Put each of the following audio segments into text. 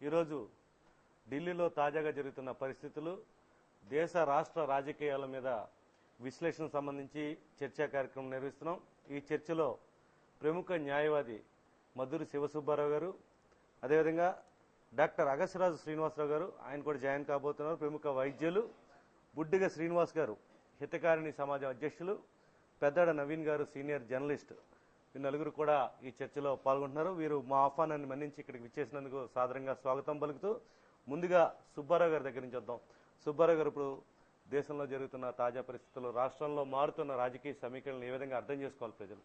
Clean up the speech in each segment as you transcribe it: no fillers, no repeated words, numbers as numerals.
ఈరోజు ఢిల్లీలో తాజాగా జరుగుతున్న పరిస్థితులు, దేశ రాష్ట్ర రాజకీయాల మీద విశ్లేషణ సంబంధించి చర్చా కార్యక్రమం నిర్వహిస్తున్నాం. ఈ చర్చలో ప్రముఖ న్యాయవాది మధురి శివసుబ్బారావు గారు, అదేవిధంగా డాక్టర్ అగస్రాజు శ్రీనివాసరావు గారు, ఆయన కూడా జాయిన్ కాబోతున్నారు. ప్రముఖ వైద్యులు బుడ్డిగ శ్రీనివాస్ గారు, హితకారిణి సమాజం అధ్యక్షులు, పెద్దాడ నవీన్ గారు, సీనియర్ జర్నలిస్ట్, ఈ నలుగురు కూడా ఈ చర్చలో పాల్గొంటున్నారు. వీరు మా ఆహ్వానాన్ని మన్నించి ఇక్కడికి విచ్చేసినందుకు సాదరంగా స్వాగతం పలుకుతూ, ముందుగా సుబ్బారావు గారి దగ్గర నుంచి వద్దాం. సుబ్బారావు గారు, ఇప్పుడు దేశంలో జరుగుతున్న తాజా పరిస్థితులు, రాష్ట్రంలో మారుతున్న రాజకీయ సమీకరణలు ఏ విధంగా అర్థం చేసుకోవాలి ప్రజలు?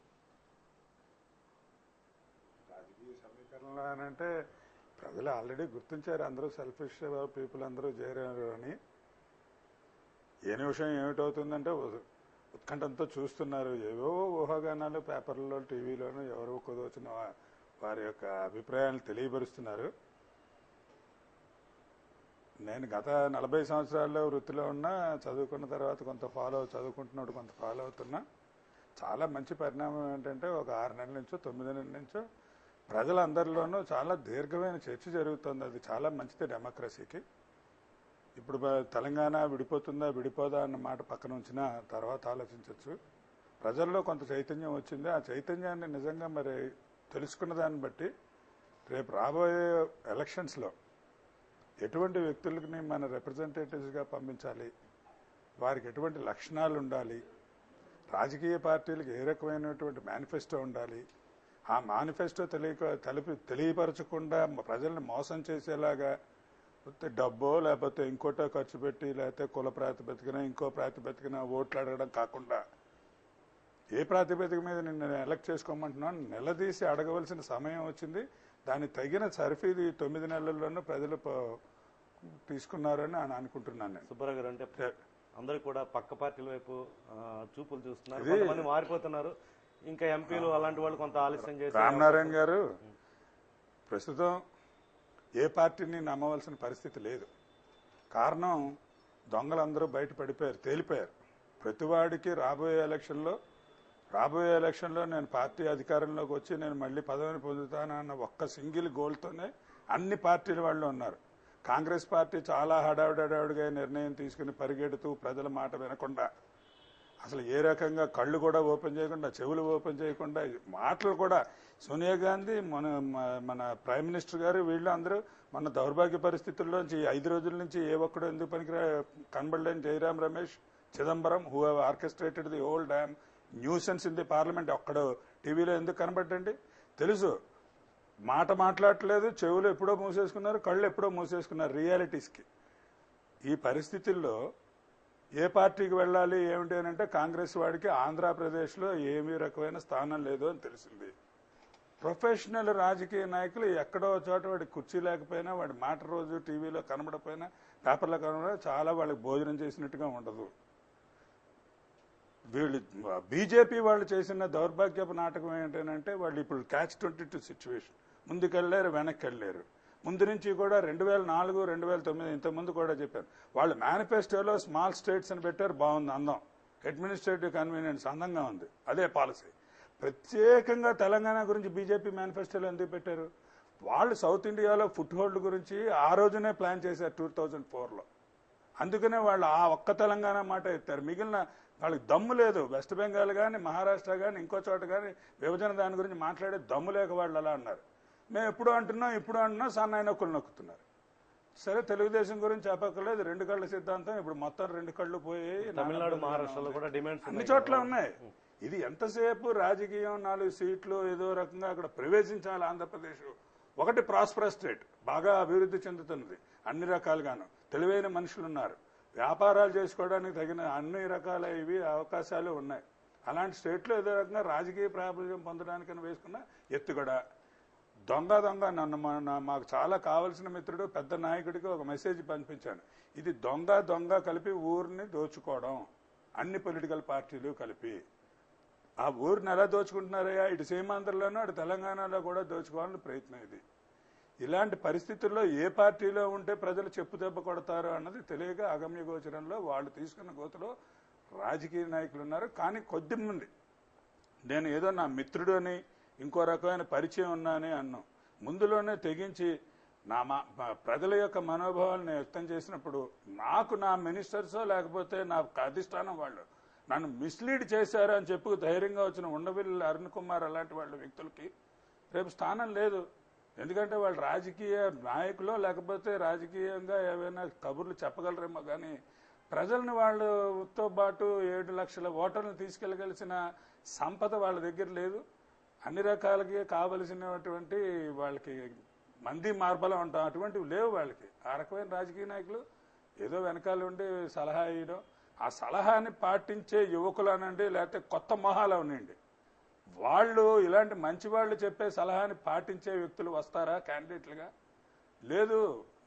రాజకీయ సమీకరణలు అని అంటే ప్రజలు ఆల్రెడీ గుర్తించారు, అందరూ సెల్ఫిష్ పీపుల్ అందరూ చేరారు అని. ఏ నిమిషం ఏమిటవుతుందంటే ఉత్కంఠంతో చూస్తున్నారు. ఏవో ఊహాగానాలు పేపర్లలో, టీవీలోనూ ఎవరో కుదవచ్చిన వారి యొక్క అభిప్రాయాలను తెలియపరుస్తున్నారు. నేను గత 40 సంవత్సరాల్లో వృత్తిలో ఉన్నా, చదువుకున్న తర్వాత చదువుకుంటున్నాడు కొంత ఫాలో అవుతున్నా. చాలా మంచి పరిణామం ఏంటంటే ఒక 6 నెలల నుంచో 9 నెలల నుంచో ప్రజలందరిలోనూ చాలా దీర్ఘమైన చర్చ జరుగుతుంది. అది చాలా మంచిది డెమోక్రసీకి. ఇప్పుడు తెలంగాణ విడిపోతుందా విడిపోదా అన్న మాట పక్కన ఉంచిన తర్వాత ఆలోచించవచ్చు. ప్రజల్లో కొంత చైతన్యం వచ్చింది. ఆ చైతన్యాన్ని నిజంగా మరి తెలుసుకున్న దాన్ని బట్టి రేపు రాబోయే ఎలక్షన్స్లో ఎటువంటి వ్యక్తులని మన రిప్రజెంటేటివ్స్గా పంపించాలి, వారికి ఎటువంటి లక్షణాలు ఉండాలి, రాజకీయ పార్టీలకు ఏ రకమైనటువంటి మేనిఫెస్టో ఉండాలి, ఆ మేనిఫెస్టో తెలియపరచకుండా ప్రజల్ని మోసం చేసేలాగా డబ్బో లేకపోతే ఇంకోటో ఖర్చు పెట్టి, లేకపోతే కుల ప్రాతిపదికన ఇంకో ప్రాతిపదికన ఓట్లు అడగడం కాకుండా ఏ ప్రాతిపదిక మీద నిన్ను ఎలక్ట్ చేసుకోమంటున్నాను నిలదీసి అడగవలసిన సమయం వచ్చింది. దానికి తగిన సర్ఫీది 9 నెలల్లోనూ ప్రజలు తీసుకున్నారని అనుకుంటున్నాను నేను. సుబ్బారావు గారు, అంటే అందరూ కూడా పక్క పార్టీల వైపు చూపులు చూస్తున్నారు, కొంతమంది మారిపోతున్నారు, ఇంకా ఎంపీలు అలాంటి వాళ్ళు కొంత ఆలస్యం చేసి. రామనారాయణ గారు, ప్రస్తుతం ఏ పార్టీని నమ్మవలసిన పరిస్థితి లేదు. కారణం, దొంగలందరూ బయట పడిపోయారు, తేలిపోయారు. ప్రతివాడికి రాబోయే ఎలక్షన్లో నేను పార్టీ అధికారంలోకి వచ్చి నేను మళ్ళీ పదవిని పొందుతానన్న ఒక్క సింగిల్ గోల్తోనే అన్ని పార్టీల వాళ్ళు ఉన్నారు. కాంగ్రెస్ పార్టీ చాలా హడావుడిగా నిర్ణయం తీసుకుని పరిగెడుతూ ప్రజల మాట వినకుండా, అసలు ఏ రకంగా కళ్ళు కూడా ఓపెన్ చేయకుండా, చెవులు ఓపెన్ చేయకుండా, మాటలు కూడా సోనియా గాంధీ, మన ప్రైమ్ మినిస్టర్ గారు, వీళ్ళు అందరూ మన దౌర్భాగ్య పరిస్థితుల్లోంచి 5 రోజుల నుంచి ఏ ఒక్కడు ఎందుకు పనికి కనబడలేని Jairam Ramesh, Chidambaram, who have orchestrated the whole damn nuisance in the parliament, ఒక్కడు టీవీలో ఎందుకు కనబడ్డండి? తెలుసు, మాట మాట్లాడట్లేదు, చెవులు ఎప్పుడో మూసేసుకున్నారు, కళ్ళు ఎప్పుడో మూసేసుకున్నారు రియాలిటీస్కి. ఈ పరిస్థితుల్లో ఏ పార్టీకి వెళ్ళాలి ఏమిటి అని అంటే కాంగ్రెస్ వాడికి ఆంధ్రప్రదేశ్లో ఏమీ రకమైన స్థానం లేదు అని తెలిసింది. ప్రొఫెషనల్ రాజకీయ నాయకులు ఎక్కడో చోట వాడి కుర్చీ లేకపోయినా, వాడి మాట రోజు టీవీలో కనబడపోయినా, పేపర్లో కనబడినా చాలా వాళ్ళకి భోజనం చేసినట్టుగా ఉండదు. వీళ్ళు బీజేపీ వాళ్ళు చేసిన దౌర్భాగ్యపు నాటకం ఏంటంటే వాళ్ళు ఇప్పుడు catch-22 సిచ్యువేషన్, ముందుకెళ్లారు వెనక్కి వెళ్ళారు. ముందు నుంచి కూడా 2004, 2009 ఇంతకుముందు కూడా చెప్పారు. వాళ్ళు మేనిఫెస్టోలో స్మాల్ స్టేట్స్ అని పెట్టారు, బాగుంది, అందం, అడ్మినిస్ట్రేటివ్ కన్వీనియన్స్ అందంగా ఉంది, అదే పాలసీ. ప్రత్యేకంగా తెలంగాణ గురించి బీజేపీ మేనిఫెస్టోలో ఎందుకు పెట్టారు? వాళ్ళు సౌత్ ఇండియాలో ఫుట్ హోల్డ్ గురించి ఆ రోజునే ప్లాన్ చేశారు 2004లో. అందుకనే వాళ్ళు ఆ ఒక్క తెలంగాణ మాట ఎత్తారు. మిగిలిన వాళ్ళకి దమ్ము లేదు. వెస్ట్ బెంగాల్ కానీ, మహారాష్ట్ర కానీ, ఇంకో చోట కానీ విభజన దాని గురించి మాట్లాడే దమ్ము లేక వాళ్ళు అలా అన్నారు. మేము ఇప్పుడు అంటున్నాం సన్నాయి నొక్కులు నొక్కుతున్నారు. సరే, తెలుగుదేశం గురించి చెప్పక్కర్లేదు, 2 కళ్ళ సిద్ధాంతం ఇప్పుడు మొత్తం 2 కళ్ళు పోయి తమిళనాడు, మహారాష్ట్రలో కూడా డిమాండ్స్ అన్ని చోట్ల ఉన్నాయి. ఇది ఎంతసేపు రాజకీయం, 4 సీట్లు ఏదో రకంగా అక్కడ ప్రవేశించాలి. ఆంధ్రప్రదేశ్ ఒకటి ప్రాస్పరస్ స్టేట్, బాగా అభివృద్ధి చెందుతున్నది, అన్ని రకాలుగాను తెలివైన మనుషులు ఉన్నారు, వ్యాపారాలు చేసుకోవడానికి తగిన అన్ని రకాల అవకాశాలు ఉన్నాయి. అలాంటి స్టేట్లో ఏదో రకంగా రాజకీయ ప్రాబల్యం పొందడానికని వేసుకున్న ఎత్తుగడ. దొంగ మాకు చాలా కావలసిన మిత్రుడు, పెద్ద నాయకుడికి ఒక మెసేజ్ పంపించాను. ఇది దొంగ కలిపి ఊరిని దోచుకోవడం, అన్ని పొలిటికల్ పార్టీలు కలిపి. ఆ ఊరిని ఎలా దోచుకుంటున్నారయ్యా? ఇటు సీమాంధ్రలోనూ అటు తెలంగాణలో కూడా దోచుకోవాలని ప్రయత్నం ఇది. ఇలాంటి పరిస్థితుల్లో ఏ పార్టీలో ఉంటే ప్రజలు చెప్పు దెబ్బ కొడతారు అన్నది తెలియక అగమ్య గోచరంలో వాళ్ళు తీసుకున్న గోతులో రాజకీయ నాయకులు ఉన్నారు. కానీ కొద్దిమంది, నేను ఏదో నా మిత్రుడు అని, ఇంకో రకమైన పరిచయం ఉన్నానే అన్నాం, ముందులోనే తెగించి ప్రజల యొక్క మనోభావాలను వ్యక్తం చేసినప్పుడు నాకు నా మినిస్టర్సో లేకపోతే నా అధిష్టానం వాళ్ళు నన్ను మిస్లీడ్ చేశారు అని చెప్పి ధైర్యంగా వచ్చిన ఉండవెల్లి అరుణ్ కుమార్ అలాంటి వాళ్ళ వ్యక్తులకి రేపు స్థానం లేదు. ఎందుకంటే వాళ్ళు రాజకీయ నాయకులో లేకపోతే రాజకీయంగా ఏవైనా కబుర్లు చెప్పగలరేమో కానీ ప్రజల్ని వాళ్ళతో పాటు 7 లక్షల ఓటర్లను తీసుకెళ్లగలిసిన సంపద వాళ్ళ దగ్గర లేదు. అన్ని రకాలకి కావలసినటువంటి వాళ్ళకి మంది మార్బలం ఉంటాం అటువంటివి లేవు వాళ్ళకి. ఆ రకమైన రాజకీయ నాయకులు ఏదో వెనకాల ఉండి సలహా ఇవ్వడం, ఆ సలహాని పాటించే యువకులు అనండి లేకపోతే కొత్త మొహాలు అవనండి, వాళ్ళు ఇలాంటి మంచి వాళ్ళు చెప్పే సలహాని పాటించే వ్యక్తులు వస్తారా క్యాండిడేట్లుగా? లేదు.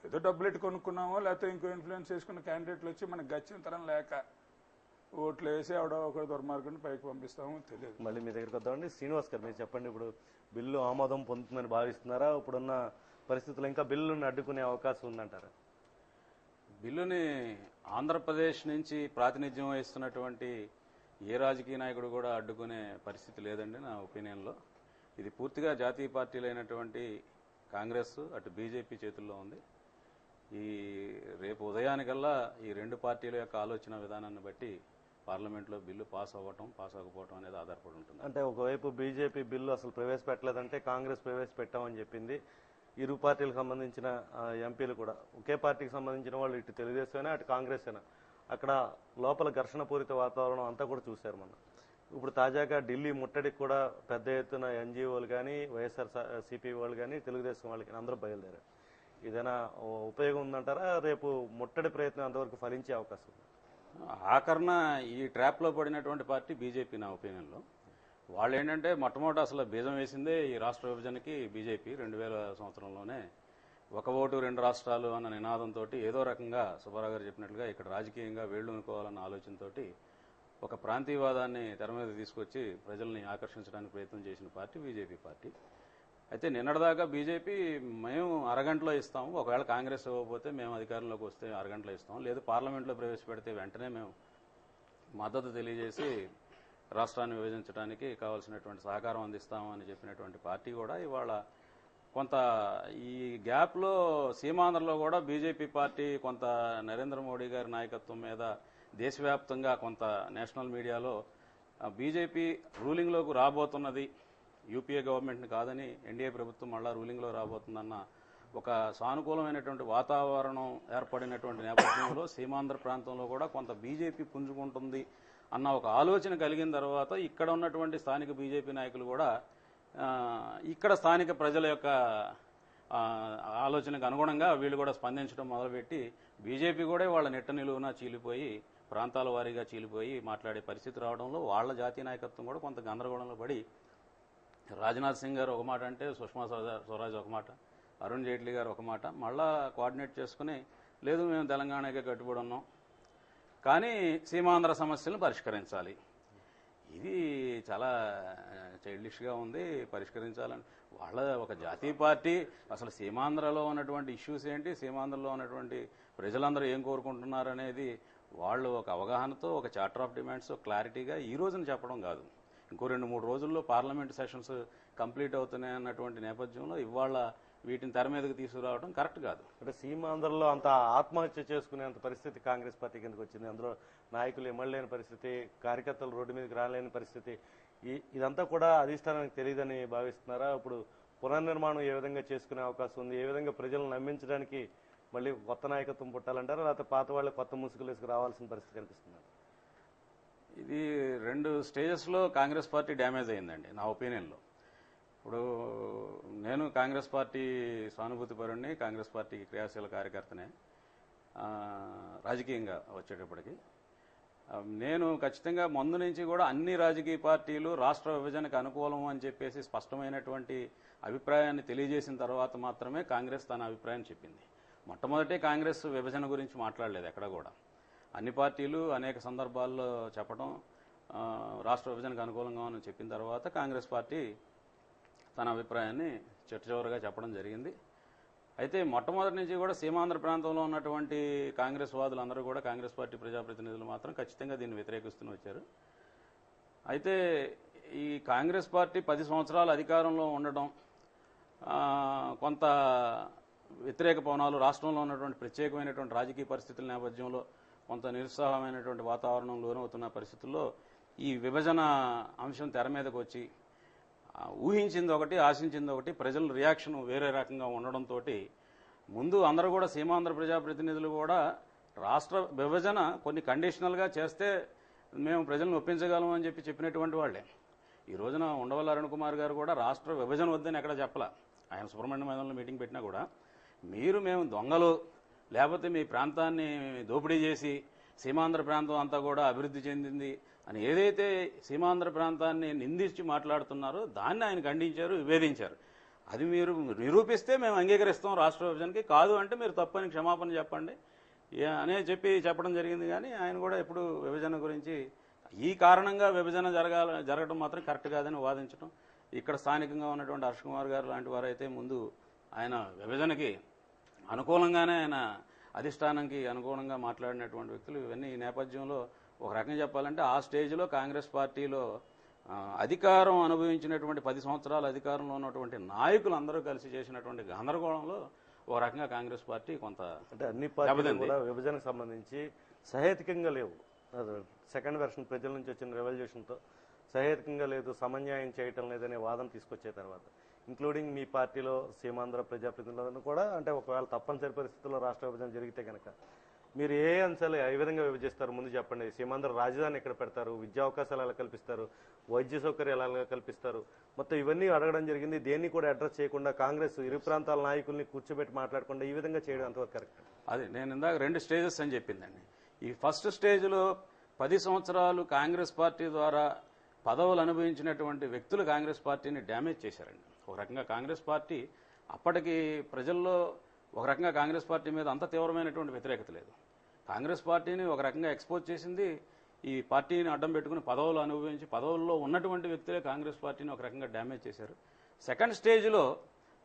ఏదో డబ్బులెట్టి కొనుక్కున్నామో లేకపోతే ఇంకో ఇన్ఫ్లుయెన్స్ చేసుకున్న క్యాండిడేట్లు వచ్చి మనకు గచ్చిన తరం లేక ఓట్లు వేసి ఎవడో ఒక దుర్మార్గుని పైకి పంపిస్తామో తెలియదు. మళ్ళీ మీ దగ్గరికి వద్దామండి. శ్రీనివాస్ గారు మీరు చెప్పండి, ఇప్పుడు బిల్లు ఆమోదం పొందుతుందని భావిస్తున్నారా? ఇప్పుడున్న పరిస్థితుల్లో ఇంకా బిల్లుని అడ్డుకునే అవకాశం ఉందంటారా? బిల్లుని ఆంధ్రప్రదేశ్ నుంచి ప్రాతినిధ్యం వహిస్తున్నటువంటి ఏ రాజకీయ నాయకుడు కూడా అడ్డుకునే పరిస్థితి లేదండి నా ఒపీనియన్లో. ఇది పూర్తిగా జాతీయ పార్టీలైనటువంటి కాంగ్రెస్ అటు బీజేపీ చేతుల్లో ఉంది. ఈ రేపు ఉదయానికల్లా ఈ రెండు పార్టీల యొక్క ఆలోచన విధానాన్ని బట్టి పార్లమెంట్లో బిల్లు పాస్ అవ్వటం పాస్ అవ్వకపోవటం అనేది ఆధారపడి ఉంటుంది. అంటే ఒకవైపు బీజేపీ బిల్లు అసలు ప్రవేశపెట్టలేదంటే కాంగ్రెస్ ప్రవేశపెట్టామని చెప్పింది. ఇరు పార్టీలకు సంబంధించిన ఎంపీలు కూడా ఒకే పార్టీకి సంబంధించిన వాళ్ళు ఇటు తెలుగుదేశమైనా అటు కాంగ్రెస్ అయినా అక్కడ లోపల ఘర్షణపూరిత వాతావరణం అంతా కూడా చూశారు మనం. ఇప్పుడు తాజాగా ఢిల్లీ ముట్టడికి కూడా పెద్ద ఎత్తున ఎన్జీఓలు కానీ వైఎస్ఆర్ సిపి వాళ్ళు కానీ తెలుగుదేశం వాళ్ళకి అందరూ బయలుదేరారు. ఏదైనా ఉపయోగం ఉందంటారా? రేపు ముట్టడి ప్రయత్నం అంతవరకు ఫలించే అవకాశం ఉంది? ఆఖరణ ఈ ట్రాప్లో పడినటువంటి పార్టీ బీజేపీ నా ఒపీనియన్లో. వాళ్ళు ఏంటంటే మొట్టమొదటి అసలు బీజం వేసిందే ఈ రాష్ట్ర విభజనకి బీజేపీ 2000 సంవత్సరంలోనే. ఒక ఓటు 2 రాష్ట్రాలు అన్న నినాదంతో ఏదో రకంగా సుబ్బారావు గారు చెప్పినట్లుగా ఇక్కడ రాజకీయంగా వేళ్లూనుకోవాలన్న ఆలోచనతో ఒక ప్రాంతీయవాదాన్ని తెర మీద తీసుకొచ్చి ప్రజల్ని ఆకర్షించడానికి ప్రయత్నం చేసిన పార్టీ బీజేపీ పార్టీ. అయితే నిన్నటిదాకా బీజేపీ మేము అరగంటలో ఇస్తాము, ఒకవేళ కాంగ్రెస్ ఇవ్వకపోతే మేము అధికారంలోకి వస్తే అరగంటలో ఇస్తాం, లేదు పార్లమెంట్లో ప్రవేశపెడితే వెంటనే మేము మద్దతు తెలియజేసి రాష్ట్రాన్ని విభజించడానికి కావాల్సినటువంటి సహకారం అందిస్తామని చెప్పినటువంటి పార్టీ కూడా ఇవాళ కొంత ఈ గ్యాప్లో సీమాంధ్రలో కూడా బీజేపీ పార్టీ కొంత నరేంద్ర మోడీ గారి నాయకత్వం మీద దేశవ్యాప్తంగా కొంత నేషనల్ మీడియాలో బీజేపీ రూలింగ్లోకి రాబోతున్నది, యూపీఏ గవర్నమెంట్ని కాదని ఎన్డీఏ ప్రభుత్వం మళ్ళా రూలింగ్లో రాబోతుందన్న ఒక సానుకూలమైనటువంటి వాతావరణం ఏర్పడినటువంటి నేపథ్యంలో సీమాంధ్ర ప్రాంతంలో కూడా కొంత బీజేపీ పుంజుకుంటుంది అన్న ఒక ఆలోచన కలిగిన తర్వాత ఇక్కడ ఉన్నటువంటి స్థానిక బీజేపీ నాయకులు కూడా ఇక్కడ స్థానిక ప్రజల యొక్క ఆలోచనకు అనుగుణంగా వీళ్ళు కూడా స్పందించడం మొదలుపెట్టి బీజేపీ కూడా వాళ్ళ నెట్ట నిలువున చీలిపోయి ప్రాంతాల వారీగా చీలిపోయి మాట్లాడే పరిస్థితి రావడంలో వాళ్ళ జాతీయ నాయకత్వం కూడా కొంత గందరగోళంలో పడి రాజ్నాథ్ సింగ్ గారు ఒక మాట అంటే సుష్మా స్వరాజ్ ఒక మాట, అరుణ్ జైట్లీ గారు ఒక మాట మళ్ళా కోఆర్డినేట్ చేసుకుని లేదు మేము తెలంగాణకే కట్టుబడి ఉన్నాం కానీ సీమాంధ్ర సమస్యలను పరిష్కరించాలి. ఇది చాలా చైల్డిష్గా ఉంది. పరిష్కరించాలని వాళ్ళ ఒక జాతీయ పార్టీ అసలు సీమాంధ్రలో ఉన్నటువంటి ఇష్యూస్ ఏంటి, సీమాంధ్రలో ఉన్నటువంటి ప్రజలందరూ ఏం కోరుకుంటున్నారు అనేది వాళ్ళు ఒక అవగాహనతో ఒక చార్టర్ ఆఫ్ డిమాండ్స్ క్లారిటీగా ఈ రోజున చెప్పడం కాదు, ఇంకో 2-3 రోజుల్లో పార్లమెంట్ సెషన్స్ కంప్లీట్ అవుతున్నాయి అన్నటువంటి నేపథ్యంలో ఇవాళ వీటిని తెర మీదకి తీసుకురావడం కరెక్ట్ కాదు. అంటే సీమాంధ్రలో అంత ఆత్మహత్య చేసుకునేంత పరిస్థితి కాంగ్రెస్ పార్టీ కిందకు వచ్చింది. అందులో నాయకులు ఎమ్మెల్యేని పరిస్థితి, కార్యకర్తలు రోడ్డు మీదకి రాలేని పరిస్థితి, ఇదంతా కూడా అధిష్టానానికి తెలియదని భావిస్తున్నారా? ఇప్పుడు పునర్నిర్మాణం ఏ విధంగా చేసుకునే అవకాశం ఉంది? ఏ విధంగా ప్రజలను నమ్మించడానికి మళ్ళీ కొత్త నాయకత్వం పుట్టాలంటారా, లేకపోతే పాత వాళ్ళు కొత్త ముసుగులు వేసుకు రావాల్సిన పరిస్థితి కనిపిస్తున్నారు? ఇది 2 స్టేజెస్లో కాంగ్రెస్ పార్టీ డ్యామేజ్ అయిందండి నా ఒపీనియన్లో. ఇప్పుడు నేను కాంగ్రెస్ పార్టీ సానుభూతిపరుణ్ణి, కాంగ్రెస్ పార్టీకి క్రియాశీల కార్యకర్తనే రాజకీయంగా వచ్చేటప్పటికి. నేను ఖచ్చితంగా ముందు నుంచి కూడా అన్ని రాజకీయ పార్టీలు రాష్ట్ర విభజనకు అనుకూలం అని చెప్పేసి స్పష్టమైనటువంటి అభిప్రాయాన్ని తెలియజేసిన తర్వాత మాత్రమే కాంగ్రెస్ తన అభిప్రాయాన్ని చెప్పింది. మొట్టమొదటే కాంగ్రెస్ విభజన గురించి మాట్లాడలేదు ఎక్కడ కూడా. అన్ని పార్టీలు అనేక సందర్భాల్లో చెప్పడం రాష్ట్ర విభజనకు అనుకూలంగా అని చెప్పిన తర్వాత కాంగ్రెస్ పార్టీ తన అభిప్రాయాన్ని చివరగా చెప్పడం జరిగింది. అయితే మొట్టమొదటి నుంచి కూడా సీమాంధ్ర ప్రాంతంలో ఉన్నటువంటి కాంగ్రెస్ వాదులందరూ కూడా కాంగ్రెస్ పార్టీ ప్రజాప్రతినిధులు మాత్రం ఖచ్చితంగా దీన్ని వ్యతిరేకిస్తూనే వచ్చారు. అయితే ఈ కాంగ్రెస్ పార్టీ 10 సంవత్సరాలు అధికారంలో ఉండడం కొంత వ్యతిరేక పవనాలు, రాష్ట్రంలో ఉన్నటువంటి ప్రత్యేకమైనటువంటి రాజకీయ పరిస్థితుల నేపథ్యంలో కొంత నిరుత్సాహమైనటువంటి వాతావరణం లోనవుతున్న పరిస్థితుల్లో ఈ విభజన అంశం తెర మీదకు వచ్చి ఊహించింది ఒకటి, ఆశించింది ఒకటి, ప్రజల రియాక్షన్ వేరే రకంగా ఉండడంతో ముందు అందరూ కూడా సీమాంధ్ర ప్రజాప్రతినిధులు కూడా రాష్ట్ర విభజన కొన్ని కండిషనల్గా చేస్తే మేము ప్రజలను ఒప్పించగలం అని చెప్పినటువంటి వాళ్ళే. ఈ రోజున ఉండవల్లి అరుణ్ కుమార్ గారు కూడా రాష్ట్ర విభజన వద్దని ఎక్కడ చెప్పలా. ఆయన సుబ్రహ్మణ్య మైదానంలో మీటింగ్ పెట్టినా కూడా మేము దొంగలు, లేకపోతే మీ ప్రాంతాన్ని దోపిడీ చేసి సీమాంధ్ర ప్రాంతం అంతా కూడా అభివృద్ధి చెందింది అని ఏదైతే సీమాంధ్ర ప్రాంతాన్ని నిందించి మాట్లాడుతున్నారో దాన్ని ఆయన ఖండించారు, విభేదించారు. అది మీరు నిరూపిస్తే మేము అంగీకరిస్తాం రాష్ట్ర విభజనకి, కాదు అంటే మీరు తప్పని క్షమాపణ చెప్పండి అనే చెప్పడం జరిగింది. కానీ ఆయన కూడా ఎప్పుడు విభజన గురించి ఈ కారణంగా విభజన జరగడం మాత్రం కరెక్ట్ కాదని వాదించడం. ఇక్కడ స్థానికంగా ఉన్నటువంటి హర్ష్ కుమార్ గారు లాంటి వారైతే ముందు ఆయన విభజనకి అనుకూలంగానే, ఆయన అధిష్టానానికి అనుకూలంగా మాట్లాడినటువంటి వ్యక్తులు. ఇవన్నీ ఈ నేపథ్యంలో ఒక రకంగా చెప్పాలంటే ఆ స్టేజ్లో కాంగ్రెస్ పార్టీలో అధికారం అనుభవించినటువంటి 10 సంవత్సరాల అధికారంలో ఉన్నటువంటి నాయకులు అందరూ కలిసి చేసినటువంటి గందరగోళంలో ఒక రకంగా కాంగ్రెస్ పార్టీ కొంత అంటే అన్ని పార్టీలు కూడా విభజనకు సంబంధించి సహేతుకంగా లేవు. సెకండ్ వెర్షన్ ప్రజల నుంచి వచ్చిన రెవల్యూషన్తో సహేతుకంగా లేదు, సమన్యాయం చేయటం లేదనే వాదన తీసుకొచ్చే తర్వాత ఇంక్లూడింగ్ మీ పార్టీలో సీమాంధ్ర ప్రజాప్రతినిధులను కూడా అంటే ఒకవేళ తప్పనిసరి పరిస్థితుల్లో రాష్ట్ర విభజన జరిగితే కనుక మీరు ఏ అంశాలు ఏ విధంగా విభజిస్తారు ముందు చెప్పండి. సీమాంధ్ర రాజధాని ఎక్కడ పెడతారు, విద్యా అవకాశాలు ఎలా కల్పిస్తారు, వైద్య సౌకర్యాలు ఎలా కల్పిస్తారు, మొత్తం ఇవన్నీ అడగడం జరిగింది. దేన్ని కూడా అడ్రస్ చేయకుండా కాంగ్రెస్ ఇరు ప్రాంతాల నాయకుల్ని కూర్చోబెట్టి మాట్లాడకుండా ఈ విధంగా చేయడం అంతవరకు కరెక్ట్? అది నేను ఇందాక 2 స్టేజెస్ అని చెప్పిందండి. ఈ ఫస్ట్ స్టేజ్లో 10 సంవత్సరాలు కాంగ్రెస్ పార్టీ ద్వారా పదవులు అనుభవించినటువంటి వ్యక్తులు కాంగ్రెస్ పార్టీని డ్యామేజ్ చేశారండి. ఒక రకంగా కాంగ్రెస్ పార్టీ అప్పటికి ప్రజల్లో ఒక రకంగా కాంగ్రెస్ పార్టీ మీద అంత తీవ్రమైనటువంటి వ్యతిరేకత లేదు. కాంగ్రెస్ పార్టీని ఒక రకంగా ఎక్స్పోజ్ చేసింది ఈ పార్టీని అడ్డం పెట్టుకుని పదవులు అనుభవించి పదవుల్లో ఉన్నటువంటి వ్యక్తులే కాంగ్రెస్ పార్టీని ఒక రకంగా డ్యామేజ్ చేశారు. సెకండ్ స్టేజ్లో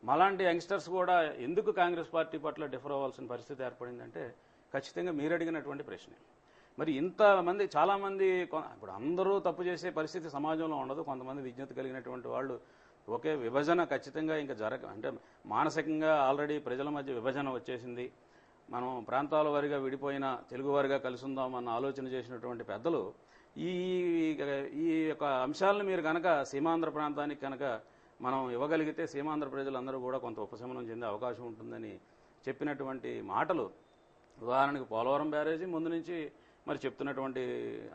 మాలాంటి యంగ్స్టర్స్ కూడా ఎందుకు కాంగ్రెస్ పార్టీ పట్ల డిఫర్ అవ్వాల్సిన పరిస్థితి ఏర్పడిందంటే ఖచ్చితంగా మీరు అడిగినటువంటి ప్రశ్నే. మరి ఇంతమంది చాలామంది ఇప్పుడు అందరూ తప్పు చేసే పరిస్థితి సమాజంలో ఉండదు. కొంతమంది విజ్ఞత కలిగినటువంటి వాళ్ళు ఒకే విభజన ఖచ్చితంగా ఇంకా అంటే మానసికంగా ఆల్రెడీ ప్రజల మధ్య విభజన వచ్చేసింది, మనం ప్రాంతాల వారిగా విడిపోయిన తెలుగు వారిగా కలిసి ఉందామన్న ఆలోచన చేసినటువంటి పెద్దలు ఈ యొక్క అంశాలను మీరు కనుక సీమాంధ్ర ప్రాంతానికి కనుక మనం ఇవ్వగలిగితే సీమాంధ్ర ప్రజలందరూ కూడా కొంత ఉపశమనం చెందే అవకాశం ఉంటుందని చెప్పినటువంటి మాటలు. ఉదాహరణకు పోలవరం బ్యారేజీ ముందు నుంచి మరి చెప్తున్నటువంటి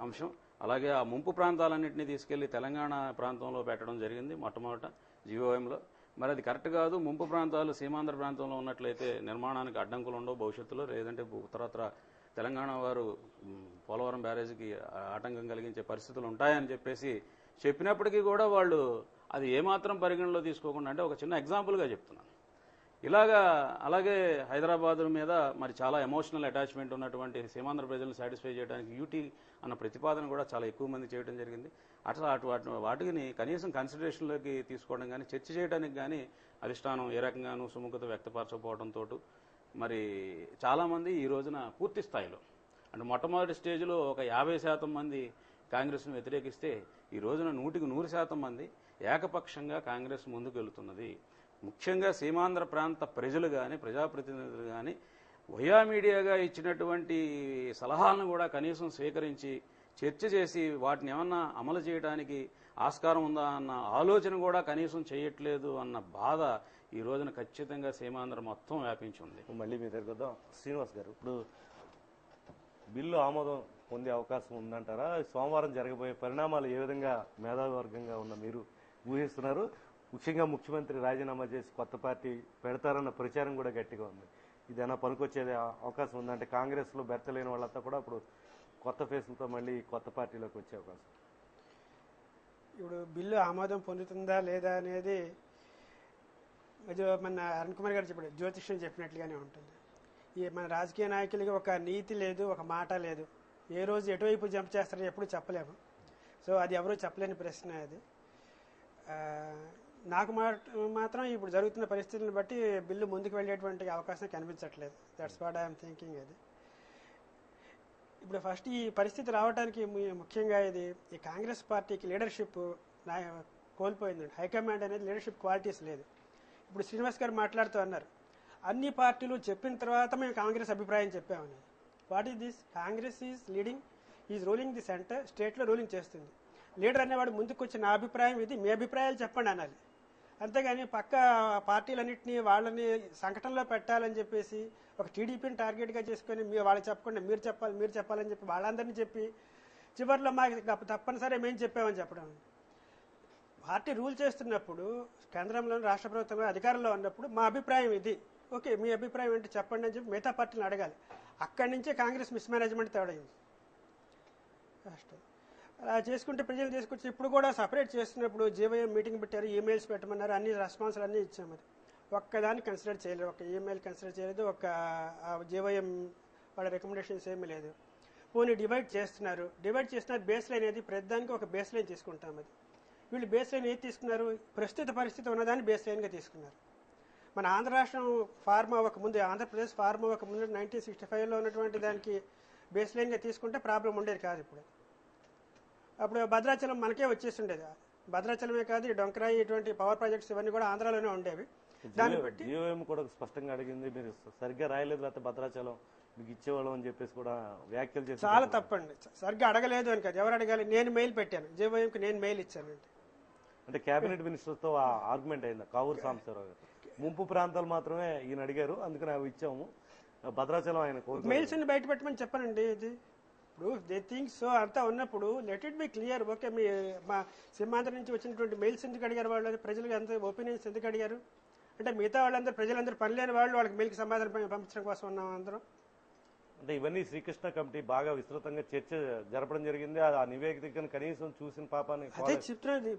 అంశం. అలాగే ఆ ముంపు ప్రాంతాలన్నింటినీ తీసుకెళ్లి తెలంగాణ ప్రాంతంలో పెట్టడం జరిగింది మొట్టమొదట జీవోఎంలో. మరి అది కరెక్ట్ కాదు. ముంపు ప్రాంతాలు సీమాంధ్ర ప్రాంతంలో ఉన్నట్లయితే నిర్మాణానికి అడ్డంకులు ఉండవు భవిష్యత్తులో, లేదంటే ఉత్తరత్ర తెలంగాణ వారు పోలవరం బ్యారేజీకి ఆటంకం కలిగించే పరిస్థితులు ఉంటాయని చెప్పినప్పటికీ కూడా వాళ్ళు అది ఏమాత్రం పరిగణలో తీసుకోకుండా, అంటే ఒక చిన్న ఎగ్జాంపుల్గా చెప్తున్నాను. అలాగే హైదరాబాద్ మీద మరి చాలా ఎమోషనల్ అటాచ్మెంట్ ఉన్నటువంటి సీమాంధ్ర ప్రజలను సాటిస్ఫై చేయడానికి యూటీ అన్న ప్రతిపాదన కూడా చాలా ఎక్కువ మంది చేయడం జరిగింది. అట్లా వాటిని కనీసం కన్సిడరేషన్లోకి తీసుకోవడం కానీ చర్చ చేయడానికి కానీ అధిష్టానం ఏ రకంగానూ సుముఖత వ్యక్తపరచకపోవడంతో మరి చాలామంది ఈ రోజున పూర్తి స్థాయిలో అంటే మొట్టమొదటి స్టేజ్లో ఒక 50% మంది కాంగ్రెస్ను వ్యతిరేకిస్తే ఈ రోజున 100% మంది ఏకపక్షంగా కాంగ్రెస్ ముందుకు వెళుతున్నది. ముఖ్యంగా సీమాంధ్ర ప్రాంత ప్రజలు కానీ ప్రజాప్రతినిధులు కానీ వయా మీడియాగా ఇచ్చినటువంటి సలహాలను కూడా కనీసం స్వీకరించి చర్చ చేసి వాటిని ఏమన్నా అమలు చేయడానికి ఆస్కారం ఉందా అన్న ఆలోచన కూడా కనీసం చేయట్లేదు అన్న బాధ ఈ రోజున ఖచ్చితంగా సీమాంధ్ర మొత్తం వ్యాపించి ఉంది. మళ్ళీ మీ దగ్గర వద్దాం. శ్రీనివాస్ గారు, ఇప్పుడు బిల్లు ఆమోదం పొందే అవకాశం ఉందంటారా? సోమవారం జరగబోయే పరిణామాలు ఏ విధంగా మేధావర్గంగా ఉన్న మీరు ఊహిస్తున్నారు? ముఖ్యంగా ముఖ్యమంత్రి రాజీనామా చేసి కొత్త పార్టీ పెడతారన్న ప్రచారం కూడా గట్టిగా ఉంది. ఇదైనా పనికొచ్చేది అవకాశం ఉందంటే కాంగ్రెస్లో బెర్తలేని వాళ్ళంతా కూడా ఇప్పుడు కొత్త ఫేసులతో మళ్ళీ కొత్త పార్టీలోకి వచ్చే అవకాశం? ఇప్పుడు బిల్లు ఆమోదం పొందుతుందా లేదా అనేది మన అరుణ్ కుమార్ గారు చెప్పాడు, జ్యోతిష్యం చెప్పినట్లుగానే ఉంటుంది. ఈ మన రాజకీయ నాయకులకి ఒక నీతి లేదు, ఒక మాట లేదు. ఏ రోజు ఎటువైపు జంప్ చేస్తారో ఎప్పుడు చెప్పలేము. సో అది ఎవరూ చెప్పలేని ప్రశ్న అది. నాకు మాత్రం ఇప్పుడు జరుగుతున్న పరిస్థితులను బట్టి బిల్లు ముందుకు వెళ్ళేటువంటి అవకాశం కనిపించట్లేదు. That's what I'm thinking. అది ఇప్పుడు ఫస్ట్ ఈ పరిస్థితి రావడానికి ముఖ్యంగా ఈ కాంగ్రెస్ పార్టీకి లీడర్షిప్ కోల్పోయిందండి. హైకమాండ్ అనేది లీడర్షిప్ క్వాలిటీస్ లేదు. ఇప్పుడు శ్రీనివాస్ గారు మాట్లాడుతూ అన్నారు, అన్ని పార్టీలు చెప్పిన తర్వాత మేము కాంగ్రెస్ అభిప్రాయం చెప్పామని. What is this? Congress is leading, is ruling the centre, స్టేట్లో రూలింగ్ చేస్తుంది. లీడర్ అనేవాడు ముందుకు వచ్చి నా అభిప్రాయం ఇది, మీ అభిప్రాయాలు చెప్పండి అనాలి. అంతేగాని పక్క పార్టీలన్నింటినీ వాళ్ళని సంకటంలో పెట్టాలని చెప్పేసి ఒక టీడీపీని టార్గెట్గా చేసుకొని వాళ్ళకి చెప్పకుండా మీరు చెప్పాలని చెప్పి వాళ్ళందరినీ చెప్పి చివరిలో మాకు తప్పనిసరి మేము చెప్పామని చెప్పడం. పార్టీ రూల్ చేస్తున్నప్పుడు కేంద్రంలోని రాష్ట్ర ప్రభుత్వం అధికారంలో ఉన్నప్పుడు మా అభిప్రాయం ఇది, ఓకే మీ అభిప్రాయం ఏంటి చెప్పండి అని చెప్పి మిగతా పార్టీలను అడగాలి. అక్కడి నుంచే కాంగ్రెస్ మిస్మేనేజ్మెంట్ తేవడైంది. అలా చేసుకుంటే ప్రజలు తీసుకొచ్చి ఇప్పుడు కూడా సపరేట్ చేస్తున్నప్పుడు జీవోఎం మీటింగ్ పెట్టారు, ఈమెయిల్స్ పెట్టమన్నారు, అన్ని రెస్పాన్స్లు అన్నీ ఇచ్చాము. అది ఒక్కదాన్ని కన్సిడర్ చేయలేదు, ఒక ఈమెయిల్ కన్సిడర్ చేయలేదు, ఒక జీవోఎం వాళ్ళ రికమెండేషన్స్ ఏమీ లేదు. పోనీ డివైడ్ చేస్తున్నారు బేస్ లైన్ ఏది? ప్రతిదానికి ఒక బేస్ లైన్ తీసుకుంటాం. అది వీళ్ళు బేస్ లైన్ ఏది తీసుకున్నారు? ప్రస్తుత పరిస్థితి ఉన్నదాన్ని బేస్ లైన్గా తీసుకున్నారు. మన ఆంధ్ర రాష్ట్రం ఫార్మ్ అవ్వకముందు, ఆంధ్రప్రదేశ్ ఫార్మ్ అవ్వకముందు 1965లో ఉన్నటువంటి దానికి బేస్ లైన్గా తీసుకుంటే ప్రాబ్లం ఉండేది కాదు. అప్పుడు భద్రాచలం మనకే వచ్చేసి ఉండేది. భద్రాచలమే కాదు, ఈ డొంకరాయి ఇటువంటి పవర్ ప్రాజెక్ట్స్ ఇవన్నీ కూడా ఆంధ్రాలోనే ఉండేవి. దాన్ని బట్టి జీవోఎం కూడా స్పష్టంగా అడిగింది, మీరు సరిగ్గా రాయలేదు, లేకపోతే భద్రాచలం మీకు ఇచ్చేవాళ్ళం అని చెప్పేసి కూడా వ్యాఖ్యలు చేసి చాలా తప్పండి. సరిగ్గా అడగలేదు అని కాదు, ఎవరు అడగాలి? నేను మెయిల్ పెట్టాను, జీవోఎంకి నేను మెయిల్ ఇచ్చానండి. అంటే కేబినెట్ మినిస్టర్తో ఆర్గ్యుమెంట్ అయింది. కావూరు సాంబశివరావు గారు ముంపు ప్రాంతాలు మాత్రమే ఈయన అడిగారు, అందుకని అవి ఇచ్చాము, భద్రాచలం ఆయన మెయిల్స్ ని బయట పెట్టమని చెప్పానండి. ఇది ఇప్పుడు దే థింక్ సో అంతా ఉన్నప్పుడు let it be clear. Okay మీ మా సింహాంధ్ర నుంచి వచ్చినటువంటి మెయిల్స్ ఎందుకు అడిగారు వాళ్ళు? ప్రజలకు అంత ఒపీనియన్స్ ఎందుకు అడిగారు అంటే మిగతా వాళ్ళందరూ ప్రజలందరూ పని లేని వాళ్ళు వాళ్ళకి మెయిల్కి సమాధానం పంపించడం కోసం ఉన్నాం అందరం. అంటే ఇవన్నీ శ్రీకృష్ణ కమిటీ బాగా విస్తృతంగా చర్చ జరపడం జరిగింది. ఆ నివేదికను కనీసం చూసిన పాపాన్ని అదే చెప్తున్నది,